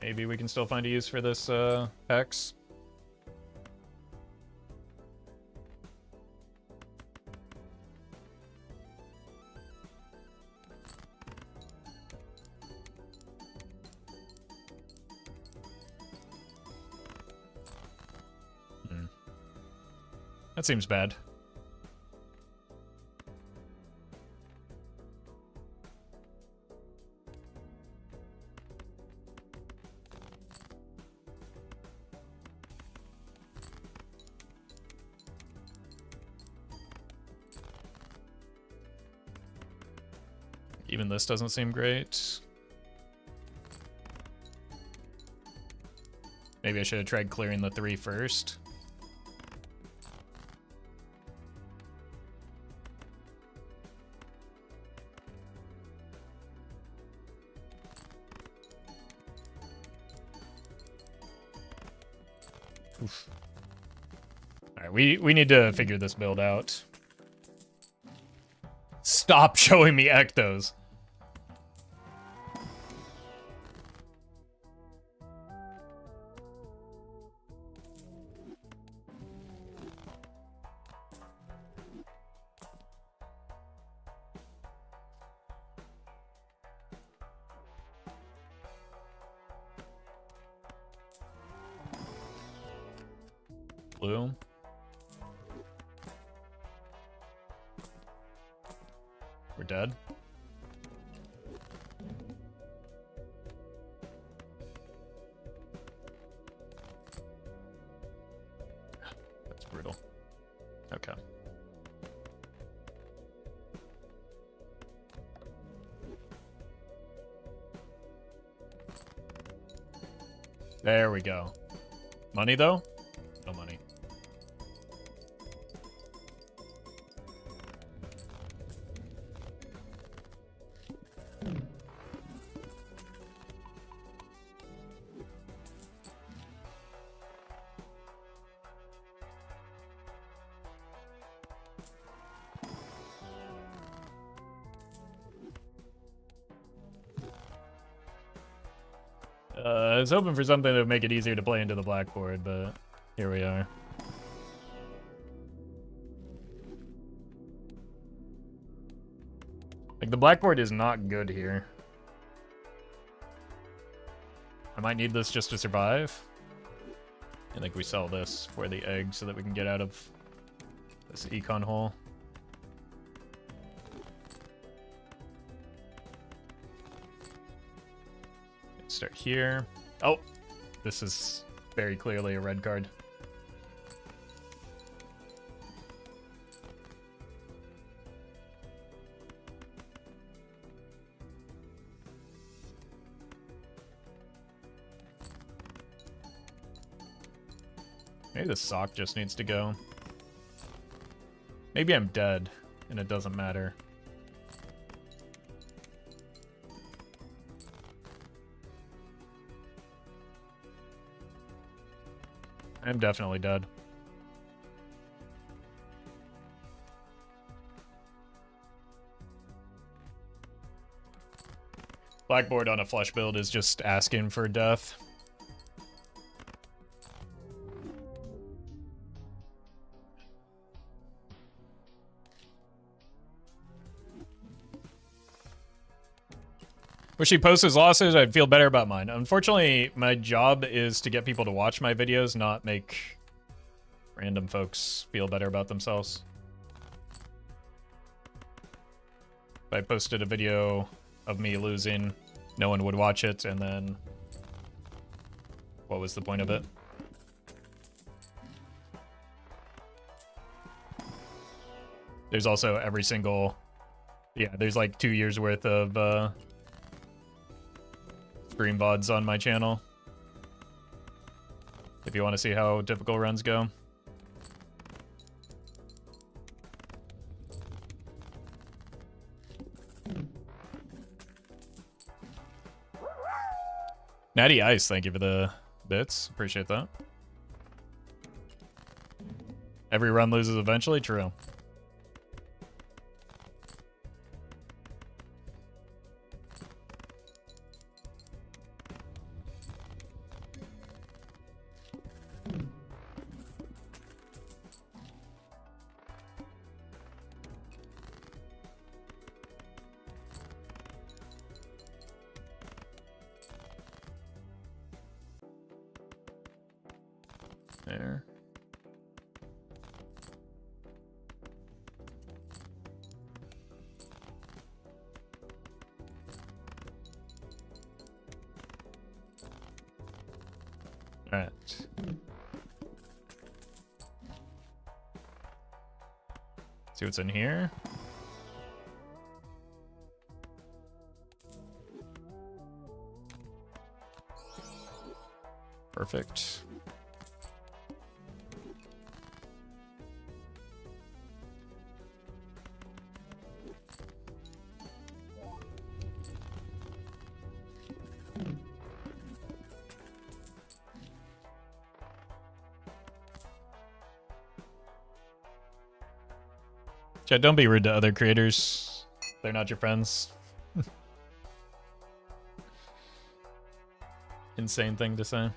Maybe we can still find a use for this, hex. That seems bad. Even this doesn't seem great. Maybe I should have tried clearing the 3 first. Oof. Alright, we need to figure this build out. Stop showing me ectos. Blue. We're dead. That's brutal. Okay. There we go. Money, though? No money. I was hoping for something that would make it easier to play into the blackboard, but here we are. Like, the blackboard is not good here. I might need this just to survive. I think we sell this for the egg so that we can get out of this econ hole. Start here. Oh, this is very clearly a red card. Maybe the sock just needs to go. Maybe I'm dead and it doesn't matter. I'm definitely dead. Blackboard on a flush build is just asking for death. Wish he posts his losses, I'd feel better about mine. Unfortunately, my job is to get people to watch my videos, not make random folks feel better about themselves. If I posted a video of me losing, no one would watch it, and then what was the point of it? There's also every single, yeah, there's like 2 years worth of stream VODs on my channel. If you want to see how typical runs go. Natty Ice, thank you for the bits. Appreciate that. Every run loses eventually, true. There. All right. See what's in here. Perfect. Chat, don't be rude to other creators. They're not your friends. Insane thing to say.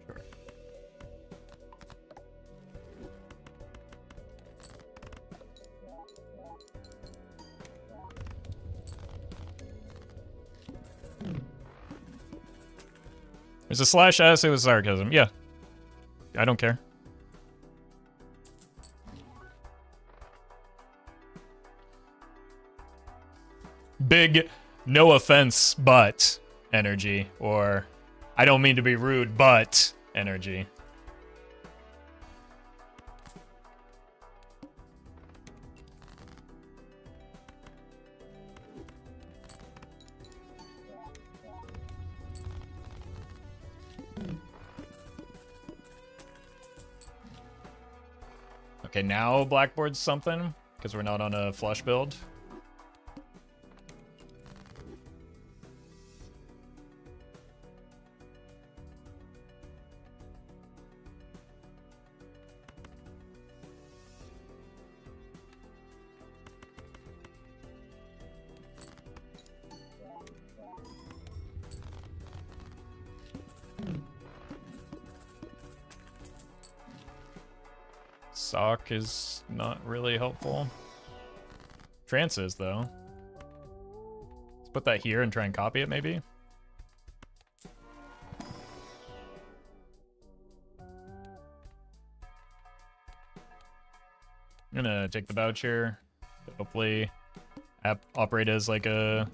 Sure. There's a slash S, it was sarcasm. Yeah. I don't care. Big no offense but energy, or I don't mean to be rude but energy. Okay, now Blackboard's something, because we're not on a flush build. Sock is not really helpful. Trance is, though. Let's put that here and try and copy it, maybe. I'm gonna take the voucher. Hopefully, operate as like a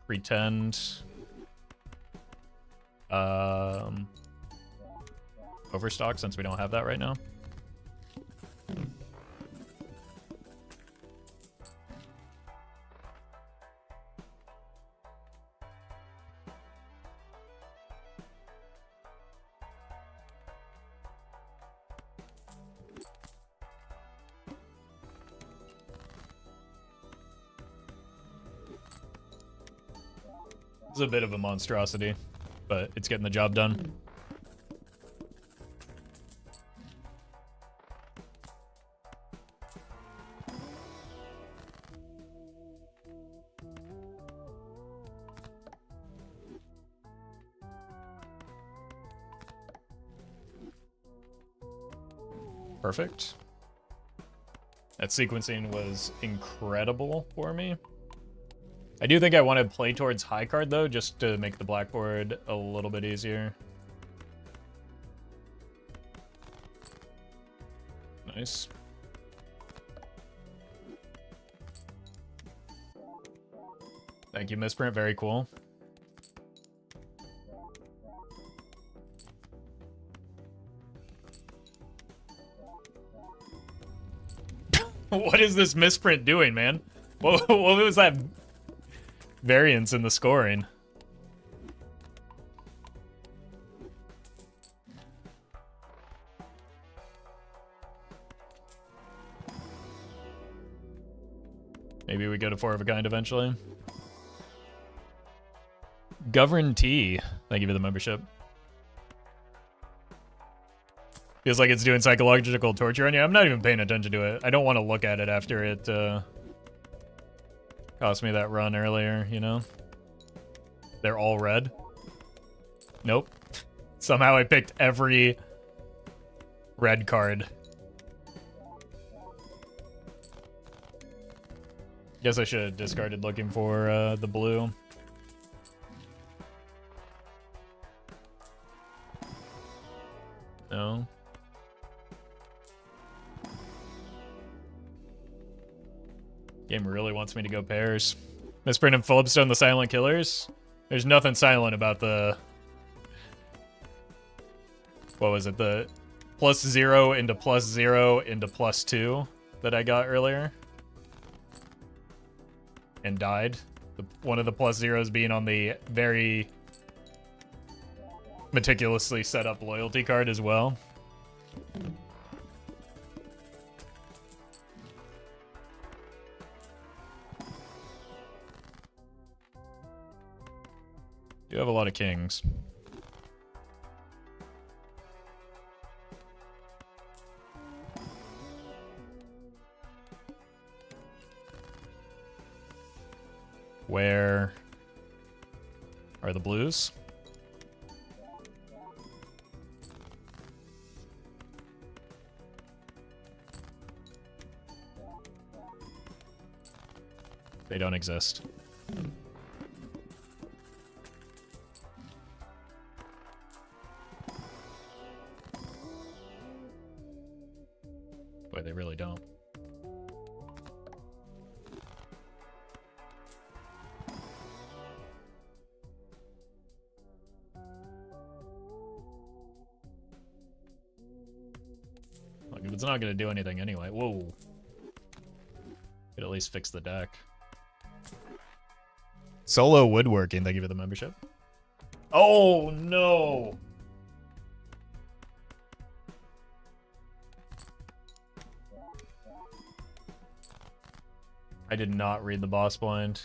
pretend overstock, since we don't have that right now. It's a bit of a monstrosity, but it's getting the job done. Perfect. That sequencing was incredible for me. I do think I want to play towards high card, though, just to make the blackboard a little bit easier. Nice. Thank you, Misprint. Very cool. What is this Misprint doing, man? What was that variance in the scoring? Maybe we go to 4 of a kind eventually. Govern T, thank you for the membership. Feels like it's doing psychological torture on you. I'm not even paying attention to it. I don't want to look at it after it cost me that run earlier, you know? They're all red. Nope. Somehow I picked every red card. Guess I should have discarded looking for the blue. No. Game really wants me to go pairs. Misprint and Phillipstone, the silent killers. There's nothing silent about the... What was it? The +0 into +0 into +2 that I got earlier. And died. One of the +0s being on the very meticulously set up loyalty card as well. Do have a lot of kings. Where are the blues? They don't exist. Boy, they really don't. Like, it's not going to do anything anyway. Whoa. Could at least fix the deck. Solo woodworking, thank you for the membership. Oh, no. I did not read the boss blind.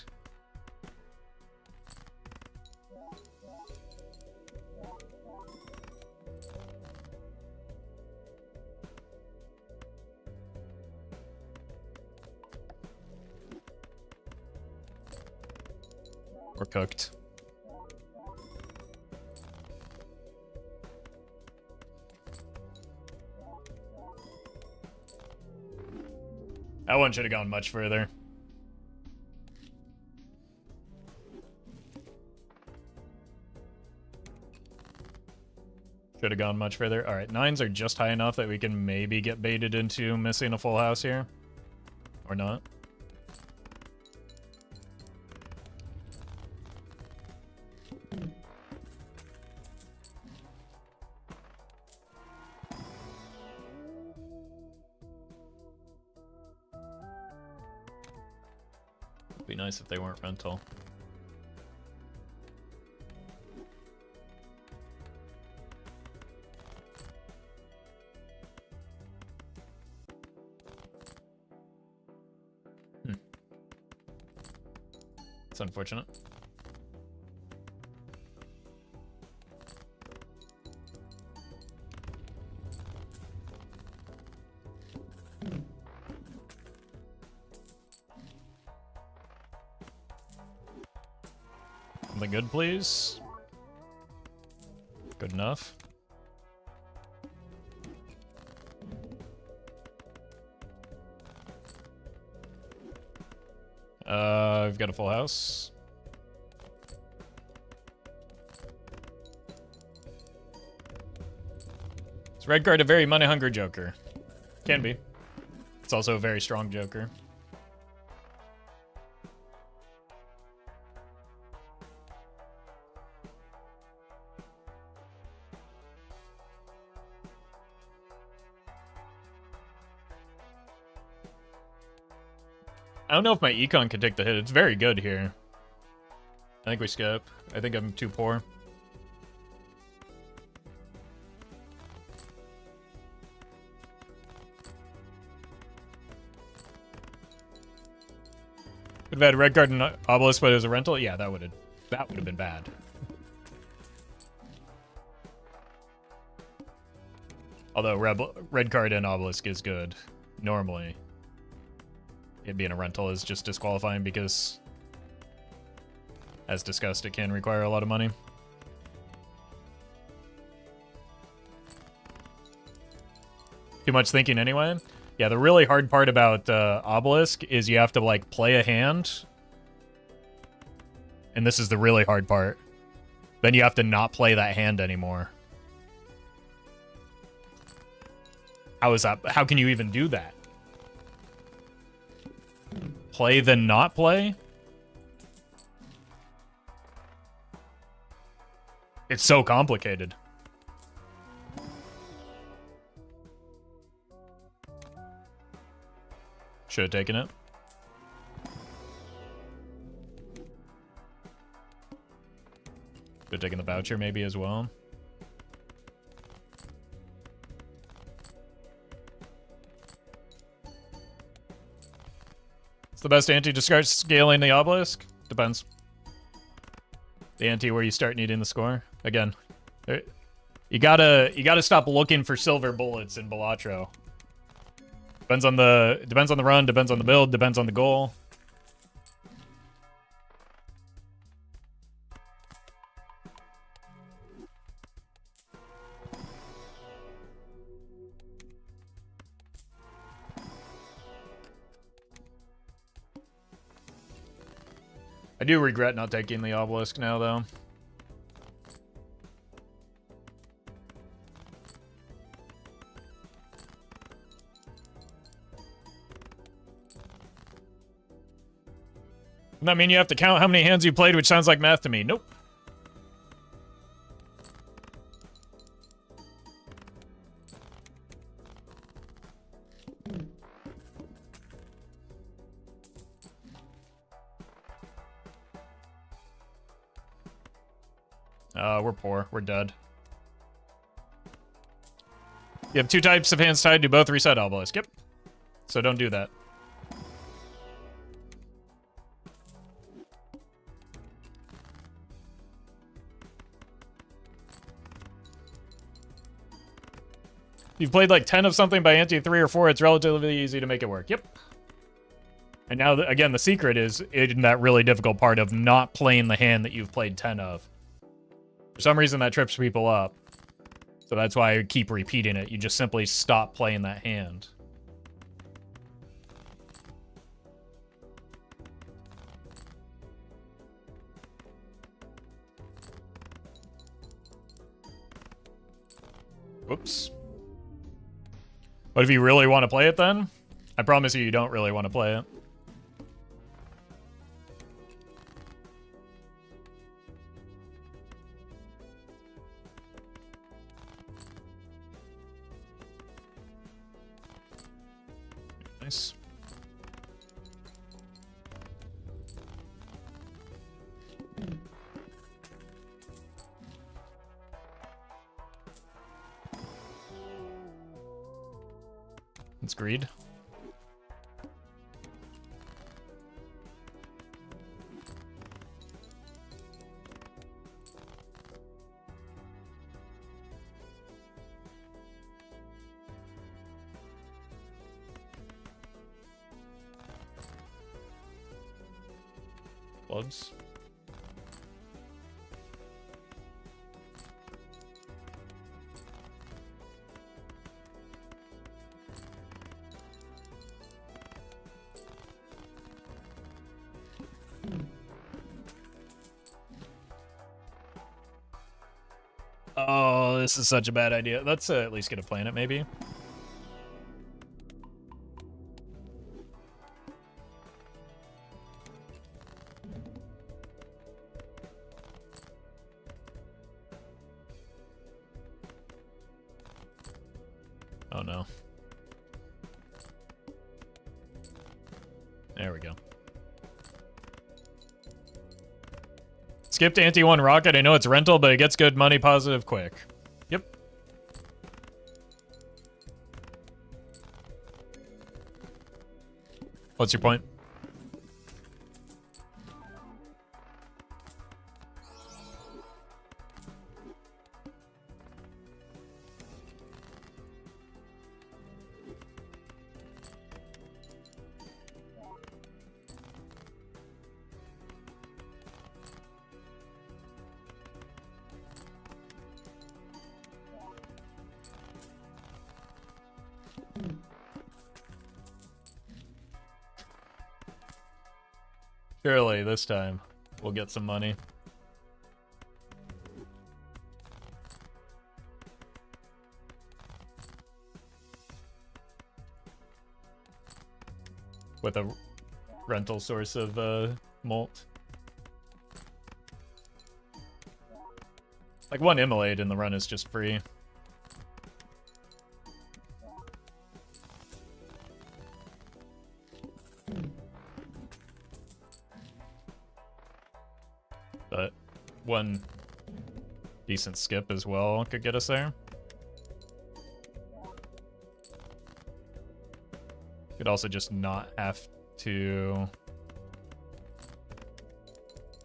We're cooked. That one should have gone much further. Should have gone much further. All right, 9s are just high enough that we can maybe get baited into missing a full house here. Or not. Be nice if they weren't rental. It's unfortunate. Something good, please. Good enough. I've got a full house. Is red card a very money-hungry joker? Can be. It's also a very strong joker. I don't know if my econ can take the hit. It's very good here. I think we skip. I think I'm too poor. Could have had red card and obelisk, but as a rental, yeah, that would have been bad. Although red card and obelisk is good normally. It being a rental is just disqualifying because, as discussed, it can require a lot of money. Too much thinking anyway? Yeah, the really hard part about obelisk is you have to, like, play a hand. And this is the really hard part. Then you have to not play that hand anymore. How is that? How can you even do that? Play then not play? It's so complicated. Should have taken it. Should have taken the voucher maybe as well. It's the best ante to start scaling the obelisk? Depends. The ante where you start needing the score. Again, you gotta stop looking for silver bullets in Balatro. Depends on the run, depends on the build, depends on the goal. I do regret not taking the obelisk now, though. Doesn't that mean you have to count how many hands you played, which sounds like math to me? Nope. We're poor. We're dead. You have two types of hands tied. Do both reset obelisk. Yep. So don't do that. You've played like 10 of something by ante 3 or 4, it's relatively easy to make it work. Yep. And now, again, the secret is in that really difficult part of not playing the hand that you've played 10 of. For some reason, that trips people up. So that's why I keep repeating it. You just simply stop playing that hand. Whoops. But if you really want to play it then, I promise you don't really want to play it. Nice. It's greed. Clubs. Oh, this is such a bad idea. Let's at least get a planet, maybe. Oh no. There we go. Skipped anti-1 rocket. I know it's rental, but it gets good money positive quick. Yep. What's your point? Surely this time we'll get some money. With a rental source of molt. Like one immolate in the run is just free. But one decent skip as well could get us there. Could also just not have to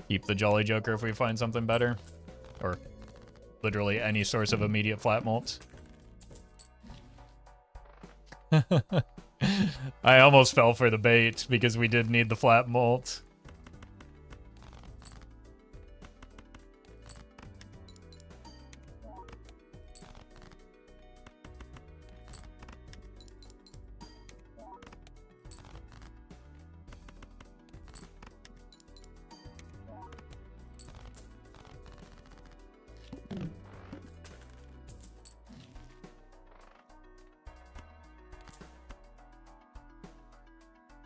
keep the Jolly Joker if we find something better. Or literally any source of immediate flat molt. I almost fell for the bait because we did need the flat molt.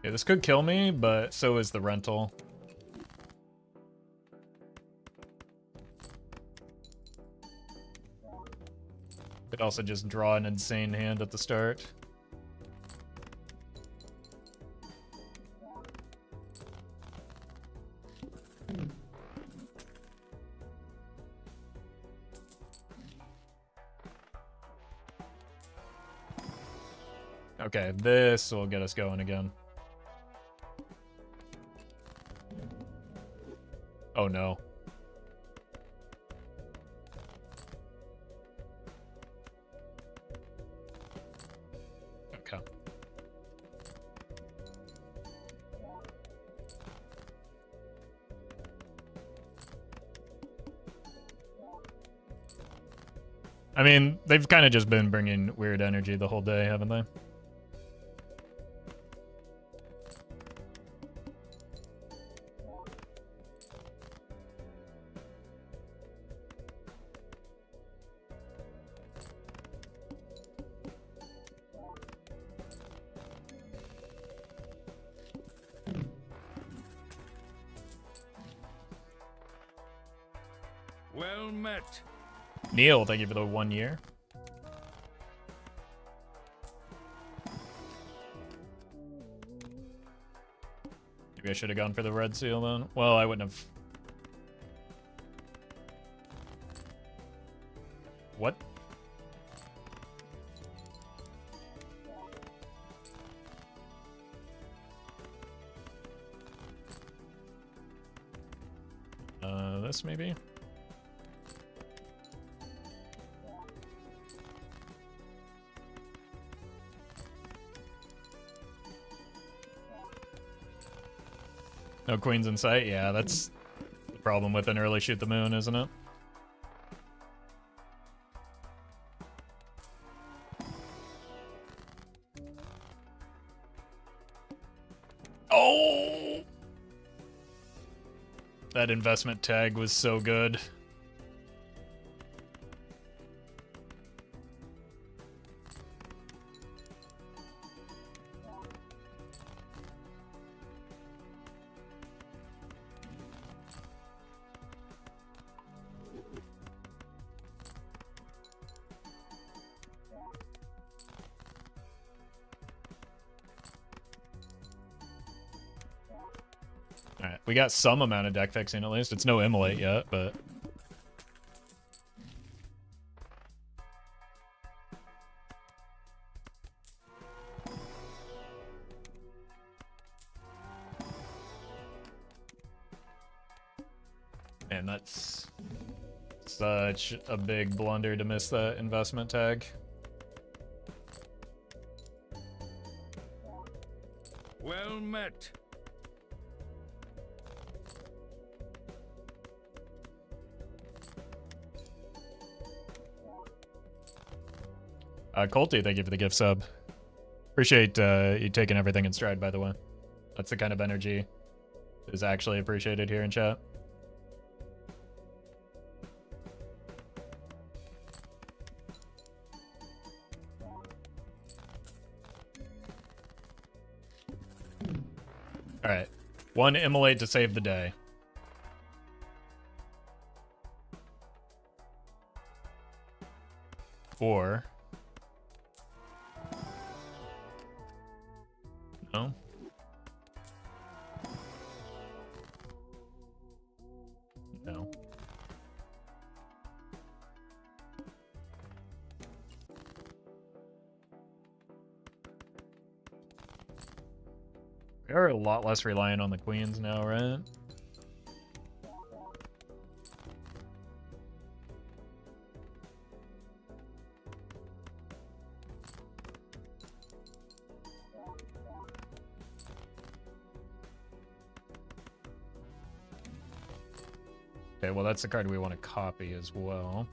Yeah, this could kill me, but so is the rental. Could also just draw an insane hand at the start. Okay, this will get us going again. Oh no. Okay. I mean, they've kind of just been bringing weird energy the whole day, haven't they? Well met. Neil, thank you for the 1 year. Maybe I should have gone for the red seal then. Well, I wouldn't have. What? This maybe? No queens in sight? Yeah, that's the problem with an early shoot the moon, isn't it? Oh! That investment tag was so good. We got some amount of deck fixing at least. It's no immolate yet, but... Man, that's such a big blunder to miss that investment tag. Well met. Colty, thank you for the gift sub. Appreciate you taking everything in stride, by the way. That's the kind of energy that is actually appreciated here in chat. Alright. One immolate to save the day. Or... No? No. We are a lot less reliant on the queens now, right? Okay, well that's the card we want to copy as well.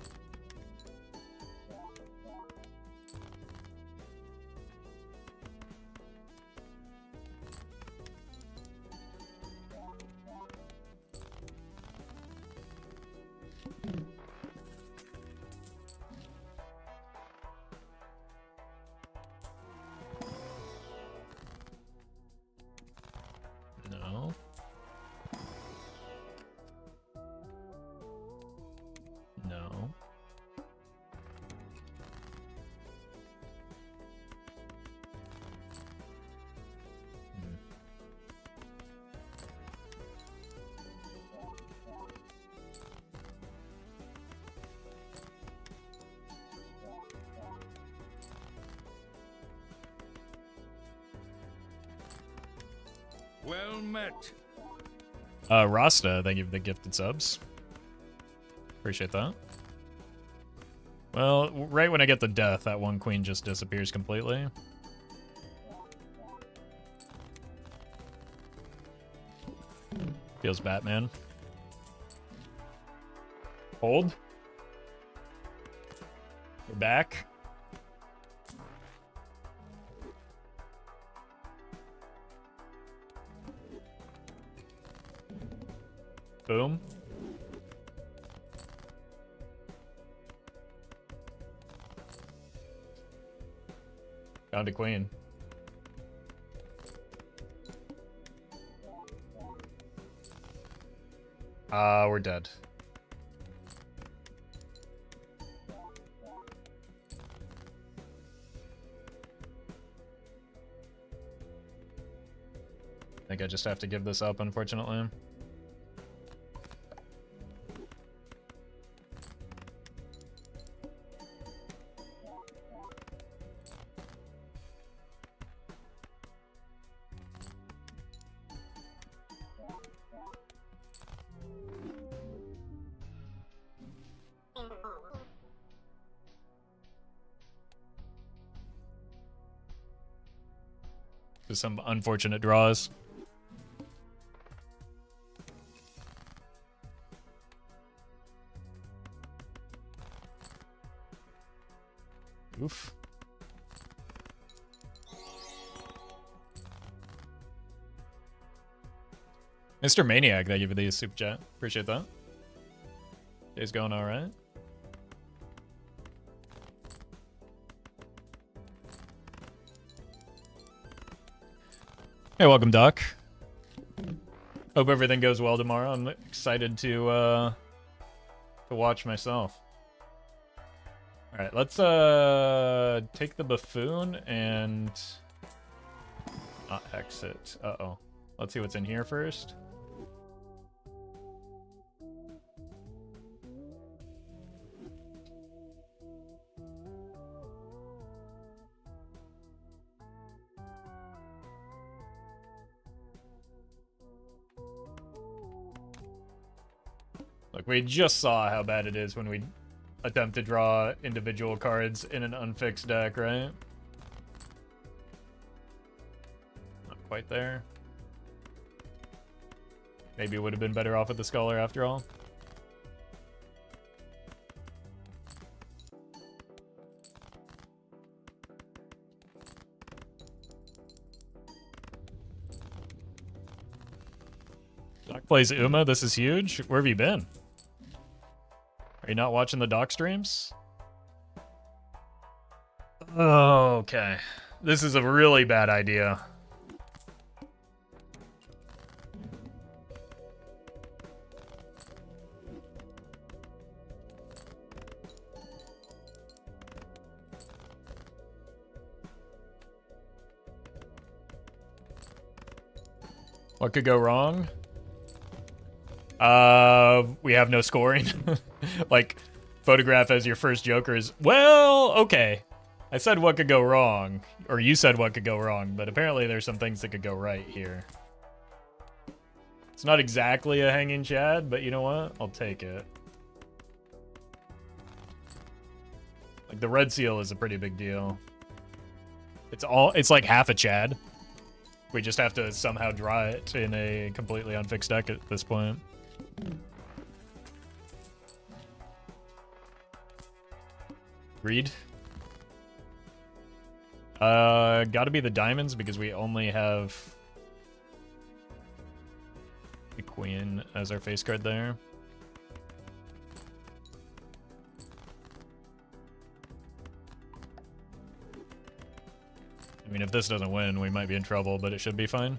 No. No. Well met. Rasta, thank you for the gifted subs. Appreciate that. Well, right when I get the death, that one queen just disappears completely. Feels Batman. Hold. We're back. Boom. Found a queen. We're dead. I think I just have to give this up, unfortunately. Just some unfortunate draws. Oof. Mr. Maniac, thank you for the super chat. Appreciate that. Day's going all right. Hey, welcome, Doc. Hope everything goes well tomorrow. I'm excited to watch myself. All right, let's take the buffoon and not exit. Uh-oh. Let's see what's in here first. Like, we just saw how bad it is when we attempt to draw individual cards in an unfixed deck, right? Not quite there. Maybe it would have been better off with the Scholar after all. Doc plays Uma, this is huge. Where have you been? Are you not watching the Doc streams? Oh, okay. This is a really bad idea. What could go wrong? We have no scoring. Like, photograph as your first Joker is... Well, okay. I said what could go wrong. Or you said what could go wrong, but apparently there's some things that could go right here. It's not exactly a hanging Chad, but you know what? I'll take it. Like, the red seal is a pretty big deal. It's like half a Chad. We just have to somehow draw it in a completely unfixed deck at this point. Read. Gotta be the diamonds because we only have the queen as our face card there. I mean, if this doesn't win, we might be in trouble, but it should be fine.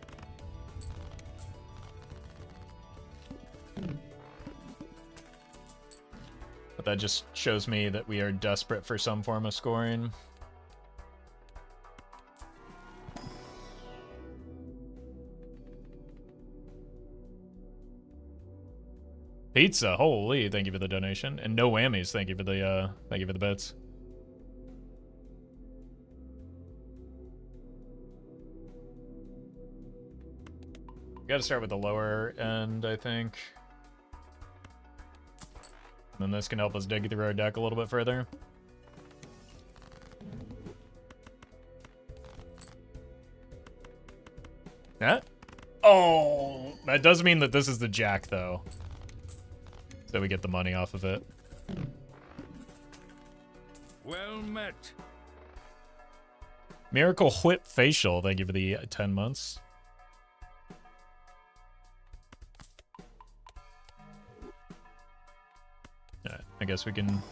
But that just shows me that we are desperate for some form of scoring. Pizza, holy, thank you for the donation. And no whammies, thank you for the bits. Gotta start with the lower end, I think. And then this can help us dig through our deck a little bit further. That? Oh, that does mean that this is the jack, though. So we get the money off of it. Well met. Miracle Whip Facial, thank you for the 10 months. Alright, I guess we can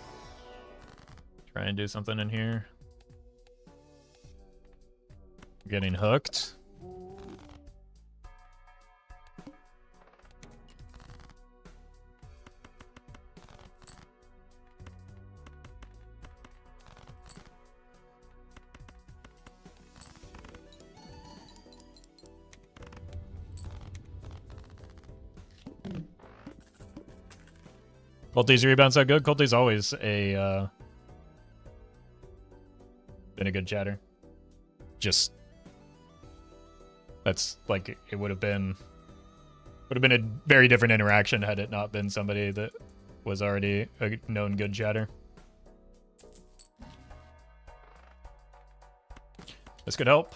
try and do something in here. Getting hooked. Colty's rebound so good. Colty's always been a good chatter. Just that's like it would have been a very different interaction had it not been somebody that was already a known good chatter. This could help.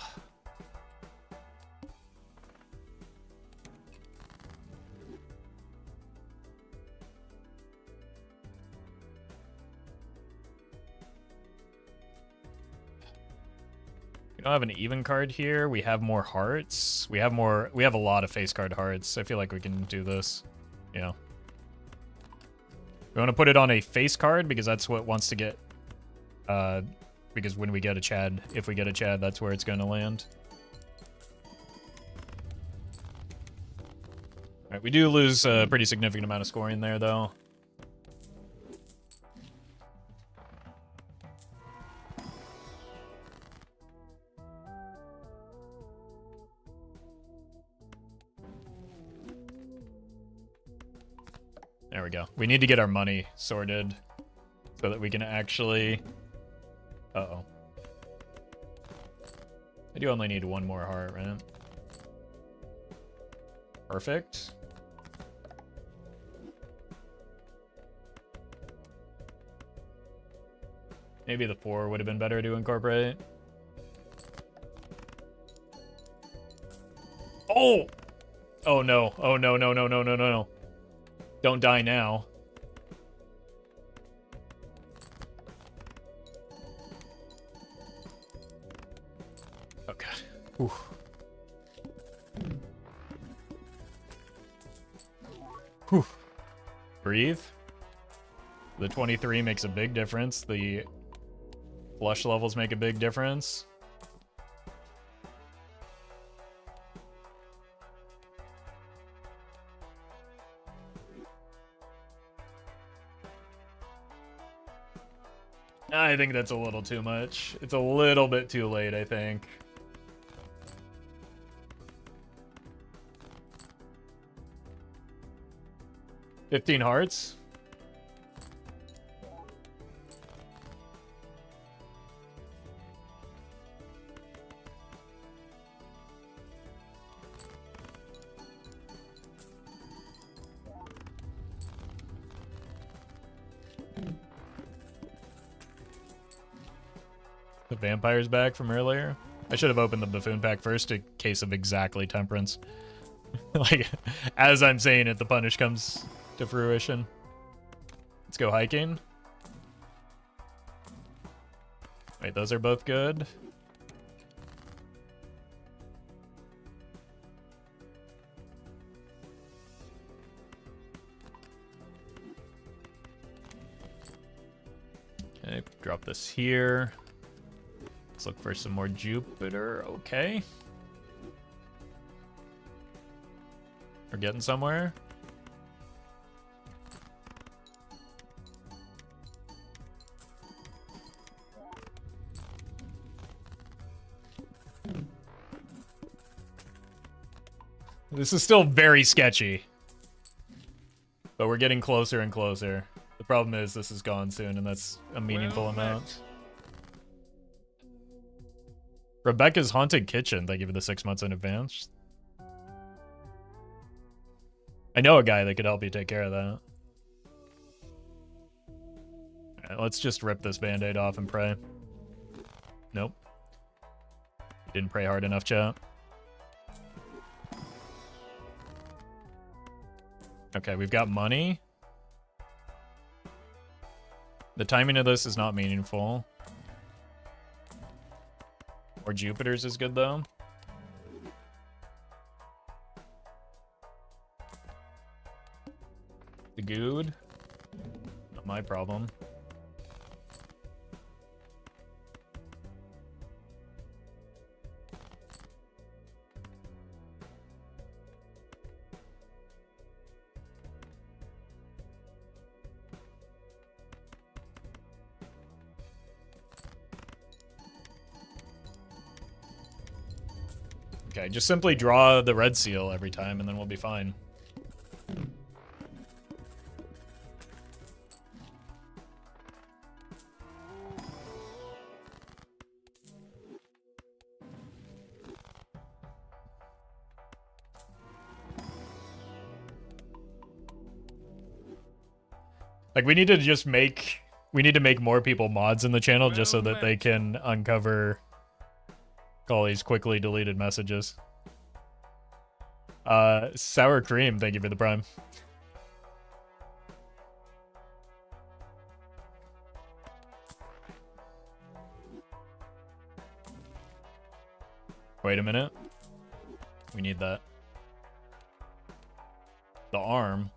We don't have an even card here. We have more hearts. We have a lot of face card hearts. I feel like we can do this. Yeah. We want to put it on a face card because that's what wants to get because when we get a Chad, if we get a Chad, that's where it's going to land. All right, we do lose a pretty significant amount of scoring there though. There we go. We need to get our money sorted so that we can actually... Uh-oh. I do only need one more heart, right? Perfect. Maybe the 4 would have been better to incorporate. Oh! Oh no. Oh no, no, no, no, no, no, no. Don't die now. Oh god. Whew. Whew. Breathe. The 23 makes a big difference. The flush levels make a big difference. I think that's a little too much. It's a little bit too late, I think. $15 hearts? The vampire's back from earlier. I should have opened the buffoon pack first in case of exactly temperance. Like, as I'm saying it, the punish comes to fruition. Let's go hiking. Wait, those are both good. Okay, drop this here. Let's look for some more Jupiter. Okay. We're getting somewhere. This is still very sketchy. But we're getting closer and closer. The problem is this is gone soon, and that's a meaningful amount. Rebecca's Haunted Kitchen. Thank you for the 6 months in advance. I know a guy that could help you take care of that. Alright, let's just rip this band-aid off and pray. Nope. You didn't pray hard enough, chat. Okay, we've got money. The timing of this is not meaningful. Or Jupiter's is good, though. The good. Not my problem. Okay, just simply draw the red seal every time and then we'll be fine. Like, we need to just make... We need to make more people mods in the channel just so that they can uncover all these quickly deleted messages. Sour Cream, thank you for the prime. Wait a minute. We need that. The arm.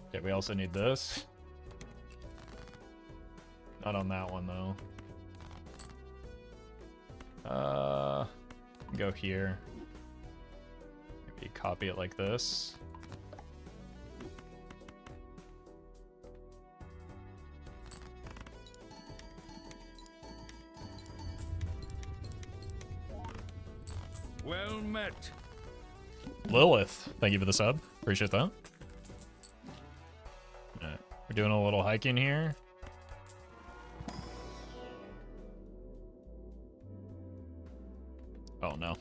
Okay, we also need this. Not on that one, though. Go here. Maybe copy it like this. Well met. Lilith, thank you for the sub. Appreciate that. Alright, we're doing a little hiking here. Oh no.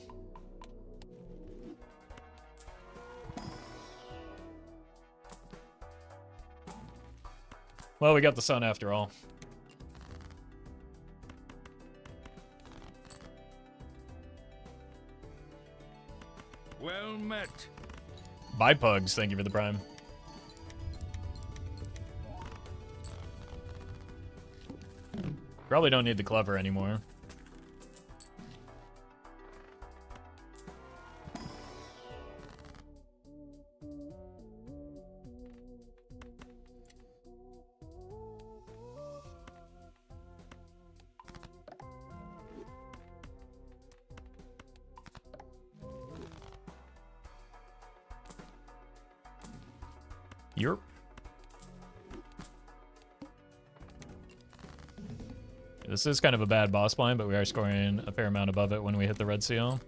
Well, we got the sun after all. Well met. Bye, Pugs. Thank you for the prime. Probably don't need the clever anymore. Yerp. This is kind of a bad boss blind, but we are scoring a fair amount above it when we hit the red seal.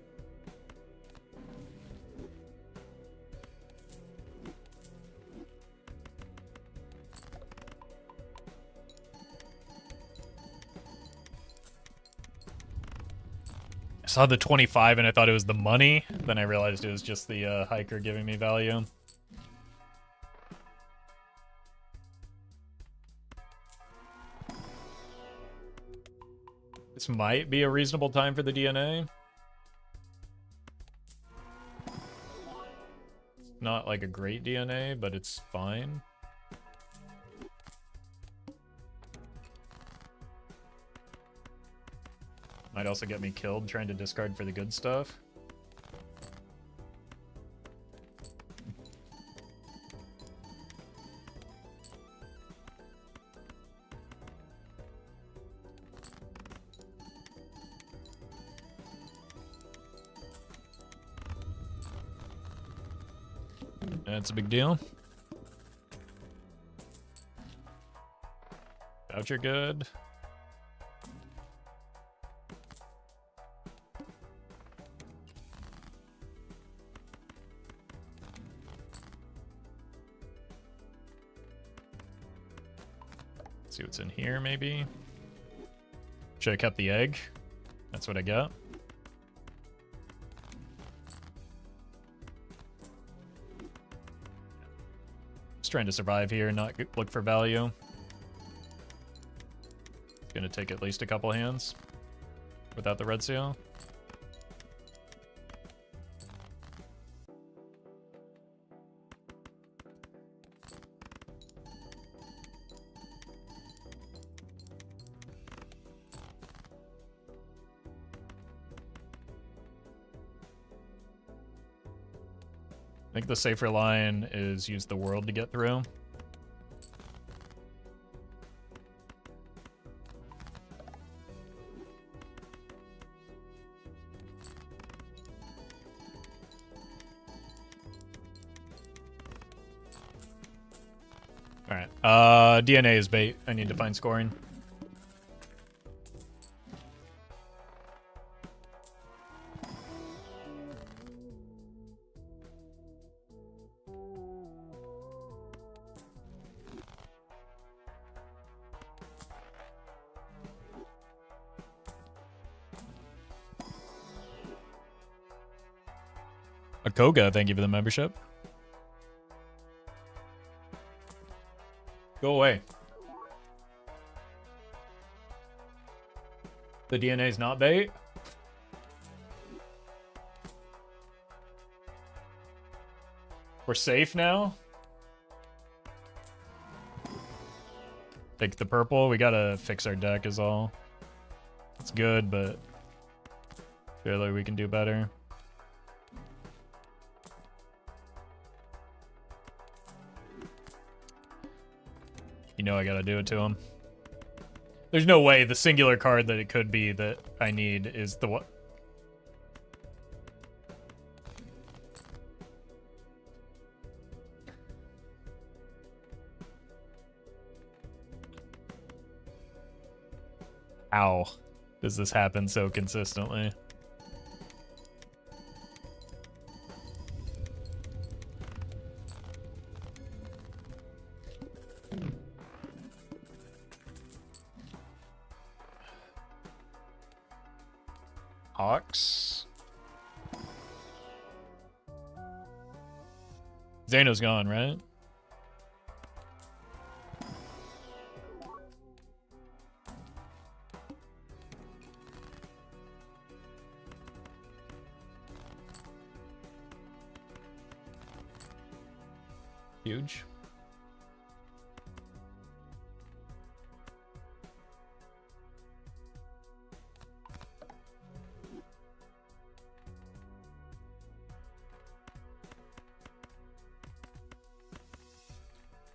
I saw the 25 and I thought it was the money. Then I realized it was just the hiker giving me value. This might be a reasonable time for the DNA. Not like a great DNA, but it's fine. Might also get me killed trying to discard for the good stuff. That's a big deal. Voucher good. See what's in here, maybe. Should have kept the egg. That's what I got. Just trying to survive here and not look for value. It's gonna take at least a couple hands without the red seal. I think the safer line is use the world to get through. Alright, DNA is bait. I need to find scoring. Koga, thank you for the membership. Go away. The DNA is not bait. We're safe now. Take the purple. We gotta fix our deck is all. It's good, but I feel like we can do better. You know I gotta do it to him. There's no way the singular card that it could be that I need is the what? How does this happen so consistently? Hawks. Zano's gone, right? Huge.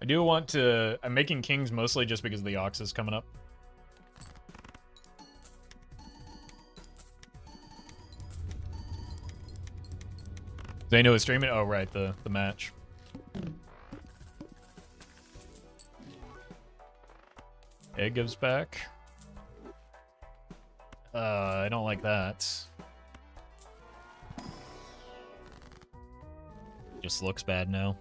I do want to... I'm making kings mostly just because the ox is coming up. They know is streaming? Oh, right, the match. Egg gives back. I don't like that. Just looks bad now.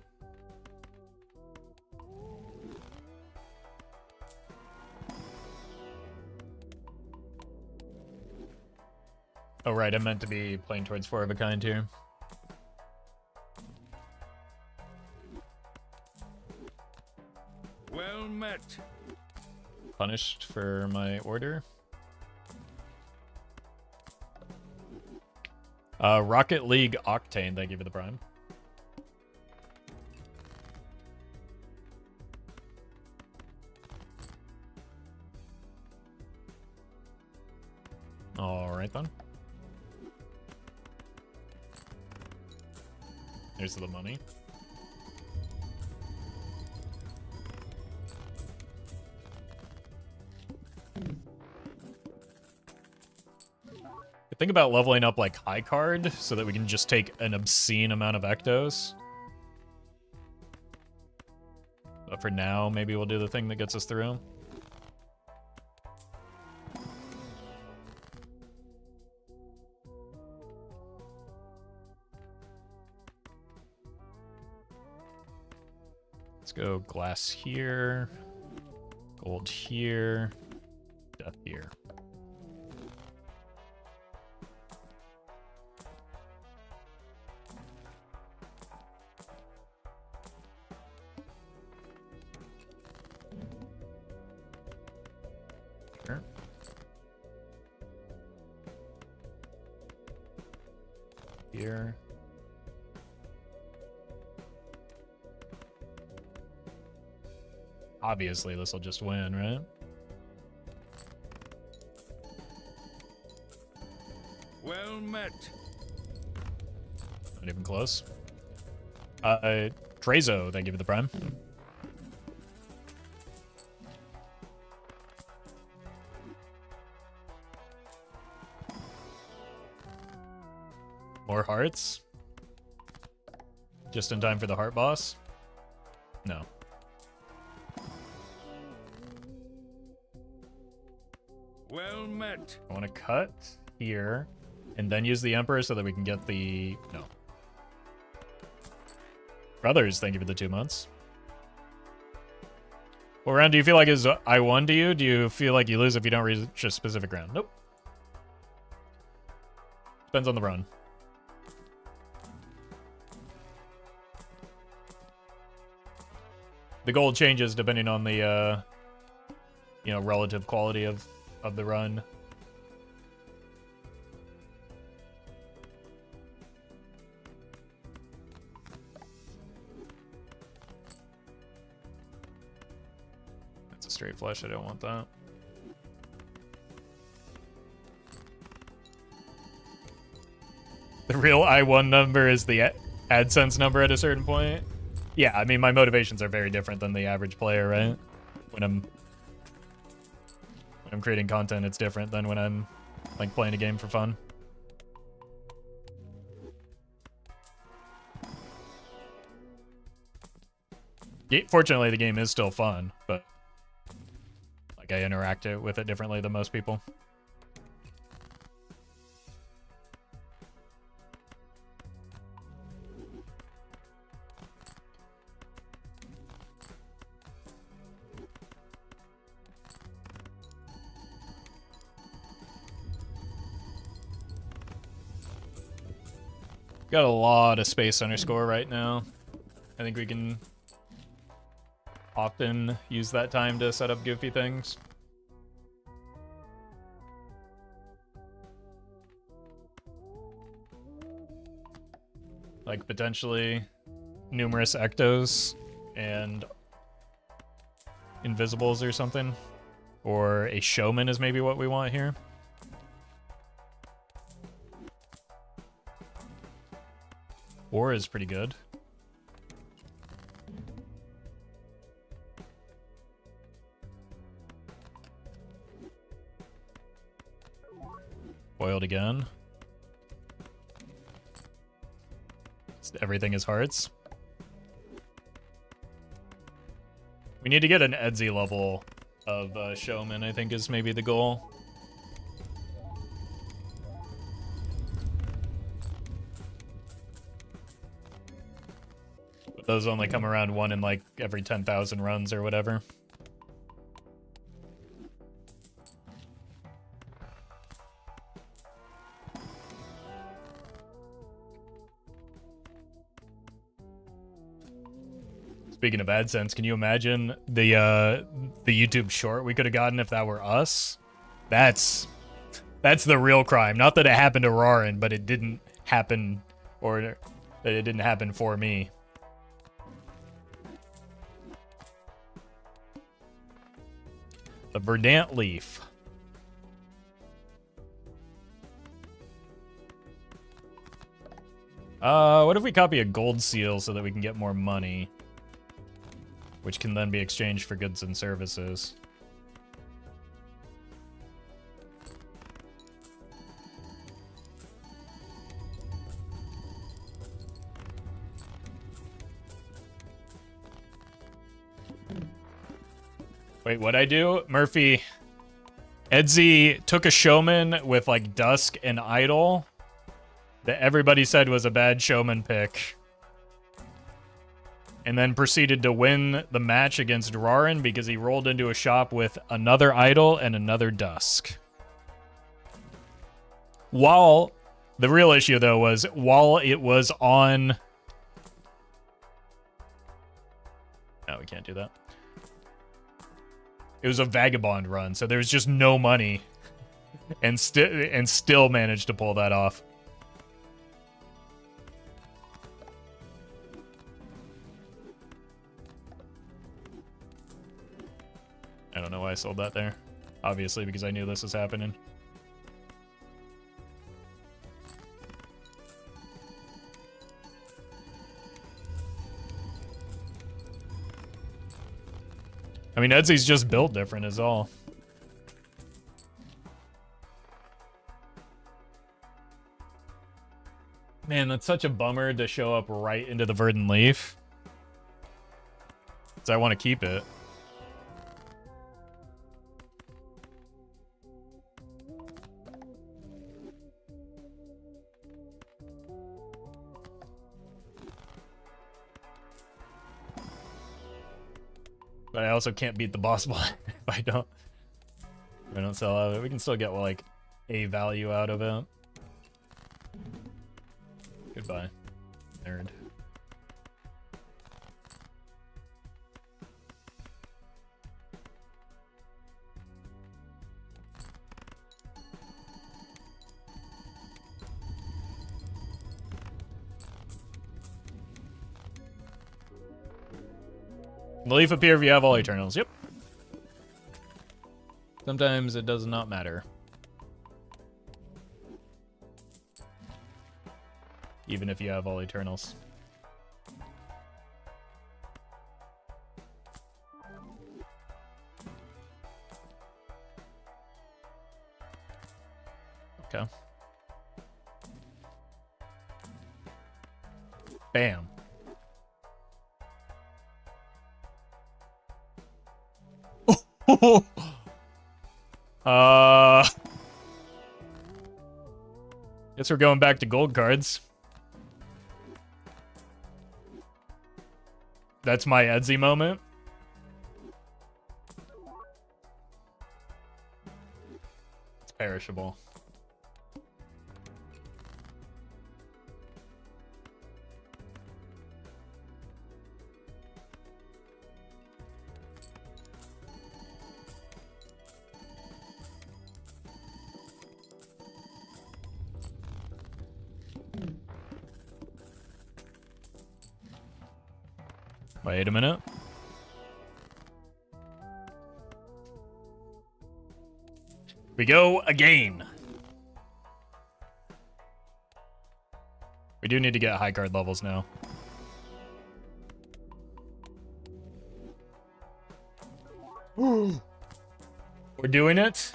Oh, right, I meant to be playing towards 4 of a kind here. Well met. Punished for my order. Rocket League Octane, thank you for the prime. Alright then. Here's the money. Think about leveling up like high card so that we can just take an obscene amount of ectos. But for now, maybe we'll do the thing that gets us through. Let's go glass here, gold here, death here. Sure. Here. Obviously, this will just win, right? Well met. Not even close. Trezo, thank you for the prime. More hearts? Just in time for the heart boss? No. Well met. I want to cut here and then use the Emperor so that we can get the... No. Brothers, thank you for the 2 months. What round do you feel like is I won to you? Do you feel like you lose if you don't reach a specific round? Nope. Depends on the run. The gold changes depending on the, you know, relative quality of the run. That's a straight flush. I don't want that. The real I1 number is the AdSense number at a certain point. Yeah, I mean, my motivations are very different than the average player, right? When I'm creating content, it's different than when I'm like playing a game for fun. Fortunately, the game is still fun, but like I interact with it differently than most people. Got a lot of space on our score right now. I think we can often use that time to set up goofy things. Like potentially numerous ectos and invisibles or something. Or a showman is maybe what we want here. Or is pretty good. Boiled again. Everything is hearts. We need to get an Etsy level of showman, I think is maybe the goal. But those only come around one in like every 10,000 runs or whatever. Speaking of AdSense, can you imagine the YouTube short we could have gotten if that were us? That's the real crime. Not that it happened to Rarin, but it didn't happen, or that it didn't happen for me. The verdant leaf. What if we copy a gold seal so that we can get more money? Which can then be exchanged for goods and services. Wait, what'd I do? Murphy, Etsy took a showman with like Dusk and Idol that everybody said was a bad showman pick. And then proceeded to win the match against Rarin because he rolled into a shop with another Idol and another Dusk. While the real issue, though, was while it was on... No, we can't do that. It was a vagabond run, so there was just no money. And still managed to pull that off. I don't know why I sold that there. Obviously, because I knew this was happening. I mean, Etsy's just built different is all. Man, that's such a bummer to show up right into the verdant leaf. So I want to keep it. But I also can't beat the boss bot if I don't sell out of it. We can still get like a value out of it. Goodbye, nerd. The leaf appear if you have all Eternals. Yep. Sometimes it does not matter. Even if you have all Eternals. Okay. Bam. Guess we're going back to gold cards. That's my Etsy moment. It's perishable. Wait a minute. We go again. We do need to get high card levels now. We're doing it.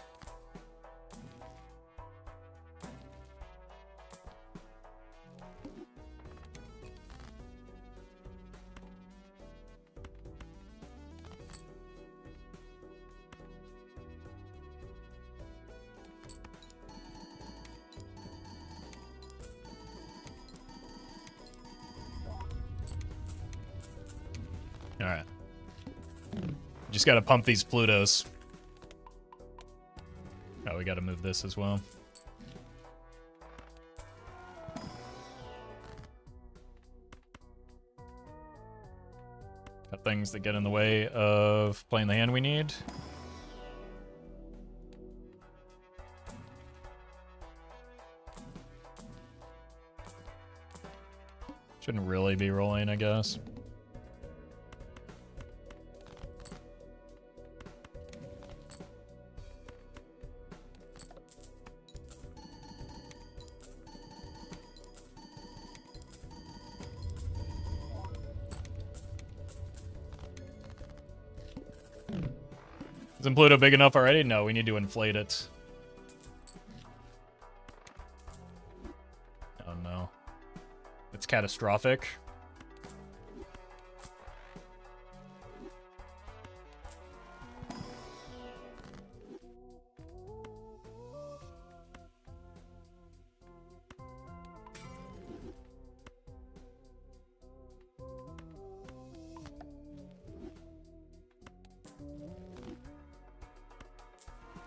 All right. Just got to pump these Plutos. Oh, we got to move this as well. Got things that get in the way of playing the hand we need. Shouldn't really be rolling, I guess. Isn't Pluto big enough already? No, we need to inflate it. Oh no. It's catastrophic.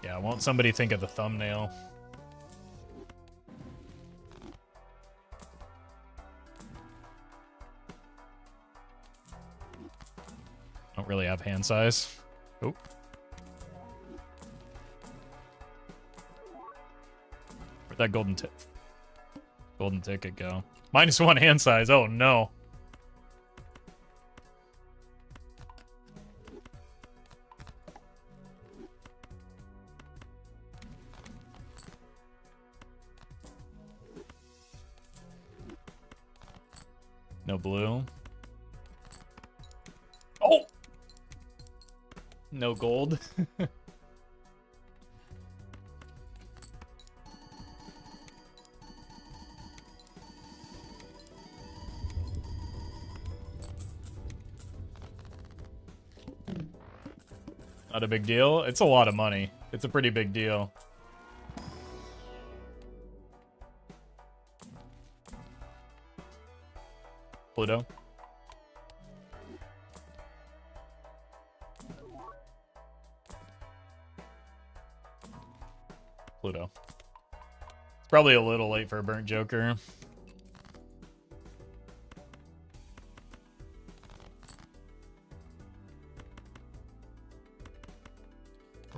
Yeah, won't somebody think of the thumbnail? Don't really have hand size. Oh. Where'd that golden ticket go? -1 hand size. Oh no. No blue. Oh! No gold. Not a big deal. It's a lot of money. It's a pretty big deal. Pluto. Pluto. It's probably a little late for a burnt joker.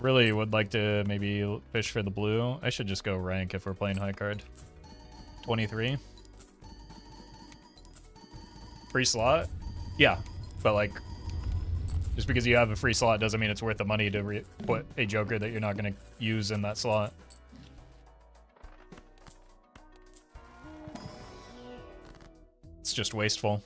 Really would like to maybe fish for the blue. I should just go rank if we're playing high card. 23. Free slot? Yeah, but like, just because you have a free slot doesn't mean it's worth the money to put a joker that you're not going to use in that slot. It's just wasteful.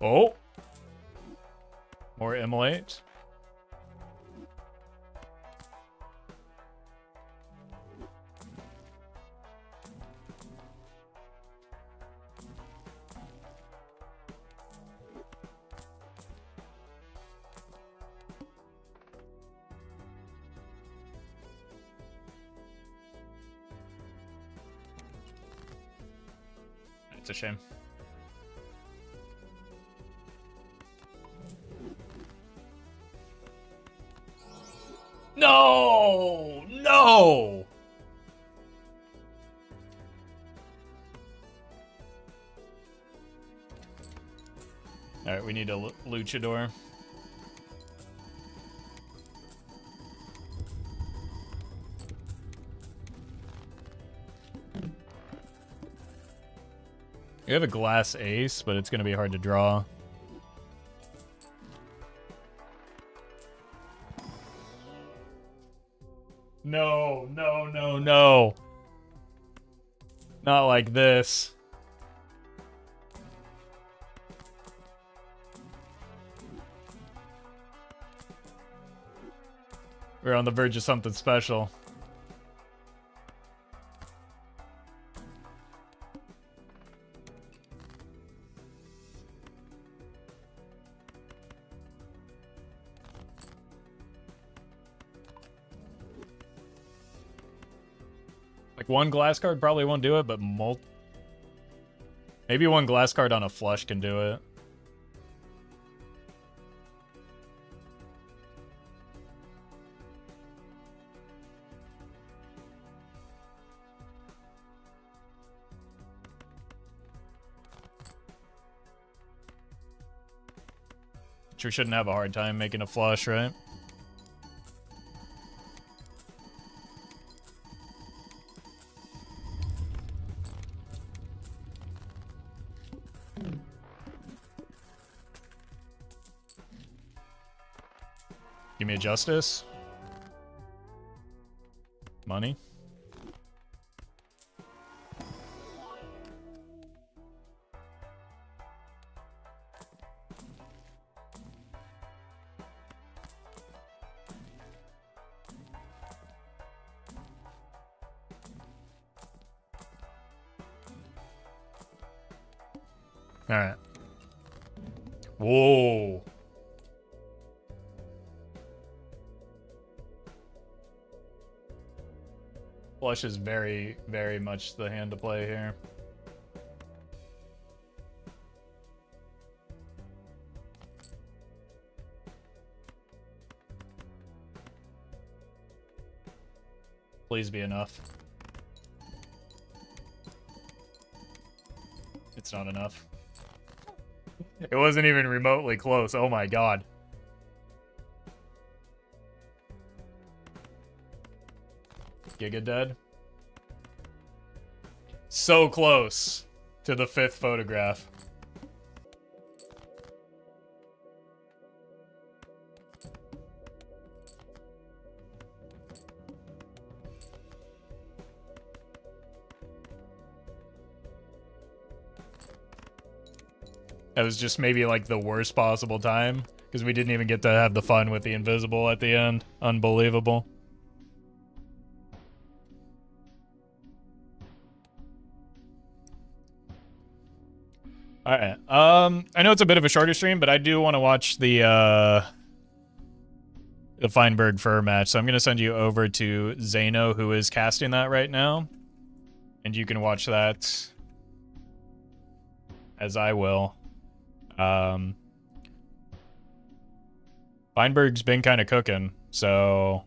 Oh! More immolate. It's a shame. No! No! Alright, we need a luchador. We have a glass ace, but it's going to be hard to draw. No, no, no, no. Not like this. We're on the verge of something special. Like one glass card probably won't do it, but maybe one glass card on a flush can do it. Which we shouldn't have a hard time making a flush, right? Give me a justice. Money. All right. Whoa. Flush is very, very much the hand to play here. Please be enough. It's not enough. It wasn't even remotely close. Oh my god. Giga dead. So close to the 5th photograph. That was just maybe like the worst possible time because we didn't even get to have the fun with the invisible at the end. Unbelievable. All right. I know it's a bit of a shorter stream, but I do want to watch the Feinberg Fur match, so I'm going to send you over to Zano, who is casting that right now, and you can watch that as I will. Feinberg's been kind of cooking, so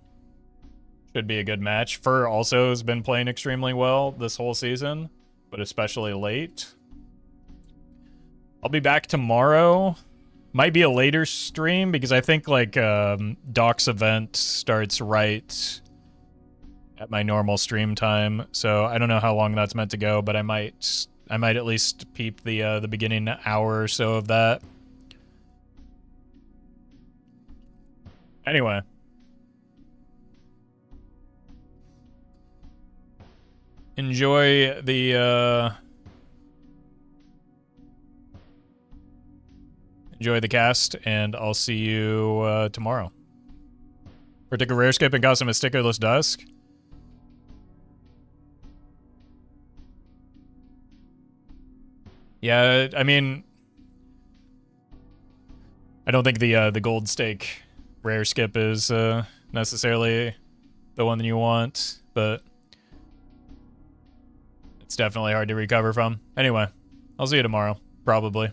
should be a good match. Fur also has been playing extremely well this whole season, but especially late. I'll be back tomorrow. Might be a later stream because I think like Doc's event starts right at my normal stream time. So I don't know how long that's meant to go, but I might at least peep the beginning hour or so of that. Anyway. Enjoy the cast, and I'll see you tomorrow. Or take a rare skip and custom a stickerless dusk. Yeah, I mean, I don't think the gold stake rare skip is necessarily the one that you want, but it's definitely hard to recover from. Anyway, I'll see you tomorrow, probably.